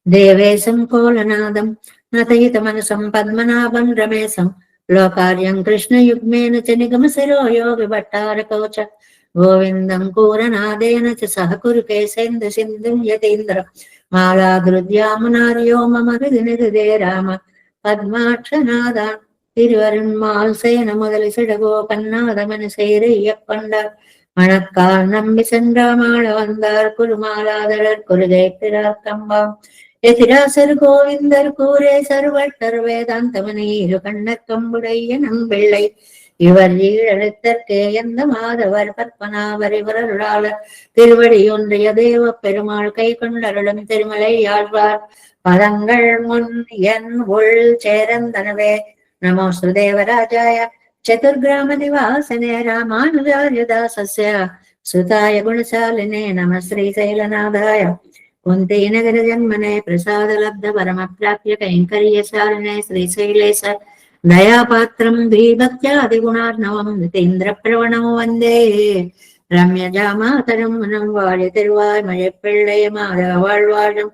దేవేశం కోలనాదం నతయిత మనసం పద్మనాభం రమేశం లోకార్యం కృష్ణ యుగ్మేన చ నిగమ శిరో యోగి భట్టార కౌచ గోవిందం కూరనాదేన చ సహకురు కేశేందు సింధుం యతీంద్ర మాలాగృద్యామునార్యో మమ హృది రామ పద్మాక్షనాద திருவருண்மால் சேன முதலி சிடகோ கண்ணாதமன செய்யக்கொண்ட மணக்கால் நம்பி சென்றாமாள வந்தார் குருமாலாதரர் குருகை பிறாக்கம்பாம் எதிராசர் கோவிந்தர் கூரே சர்வட்டர் வேதாந்தமனை இரு கண்ணக்கம்புடைய நம்பிள்ளை இவர் ஈழத்தற்கே எந்த மாதவர் பத்மநாபர் இவரருளாளர் திருவடி ஒன்றிய தேவ பெருமாள் கை கொண்டருளும் திருமலை ஆழ்வார் பதங்கள் முன் என் உள் சேரந்தனவே. नमोऽस्तु देवराजाय चतुर्ग्राम निवासने रामानुजार्य दासस्य सुताय गुणशालिने नमः श्रीशैलनाथाय कुन्ती नगर जन्मने प्रसाद लब्ध परम प्राप्य कैंकर्यशालिने श्रीशैलेश दयापात्रं धीभक्त्यादिगुणार्णवं नितेन्द्र प्रवणं वन्दे ரம்யஜாமாதரம் மனம் வாழ திருவாய் மழைப்பிள்ளை மாதவாழ்வாழும்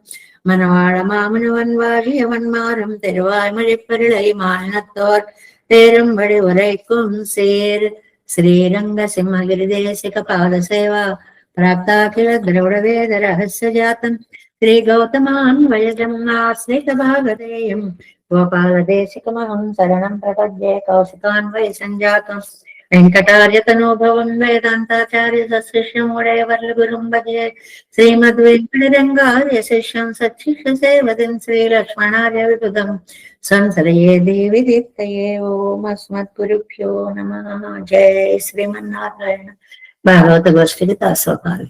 மனவாழ மாமனவன் வாழியவன் மாறும் திருவாய் மழைப்பிள்ளை மானத்தோர் தேரும்படி உரைக்கும் சேர் ஸ்ரீரங்க சிம்மகிரி தேசிக பாத சேவா பிராப்தாகில திரவிட வேத ரகசிய ஜாத்தம் ஸ்ரீ கௌதமான் வயஜம் ஆஸ்ரித பாகதேயம் கோபால தேசிகமஹம் சரணம் பிரபத்யே கௌசிகான்வய சஞ்சாத்தம் వెంకటార్యతనోభవం వేదాంతాచార్య సశిష్యం ఉడయవర్ల గురుం భజే శ్రీమద్ వెంకటరంగార్య శిష్యం సశిష్య సేవదం శ్రీలక్ష్మణార్య విబుధం సంసరయే దేవి దీప్తయే. ఓం అస్మత్ గురుభ్యో నమః. జై శ్రీమన్నారాయణ. భాగవత గోష్ఠికి దాసోహాలు.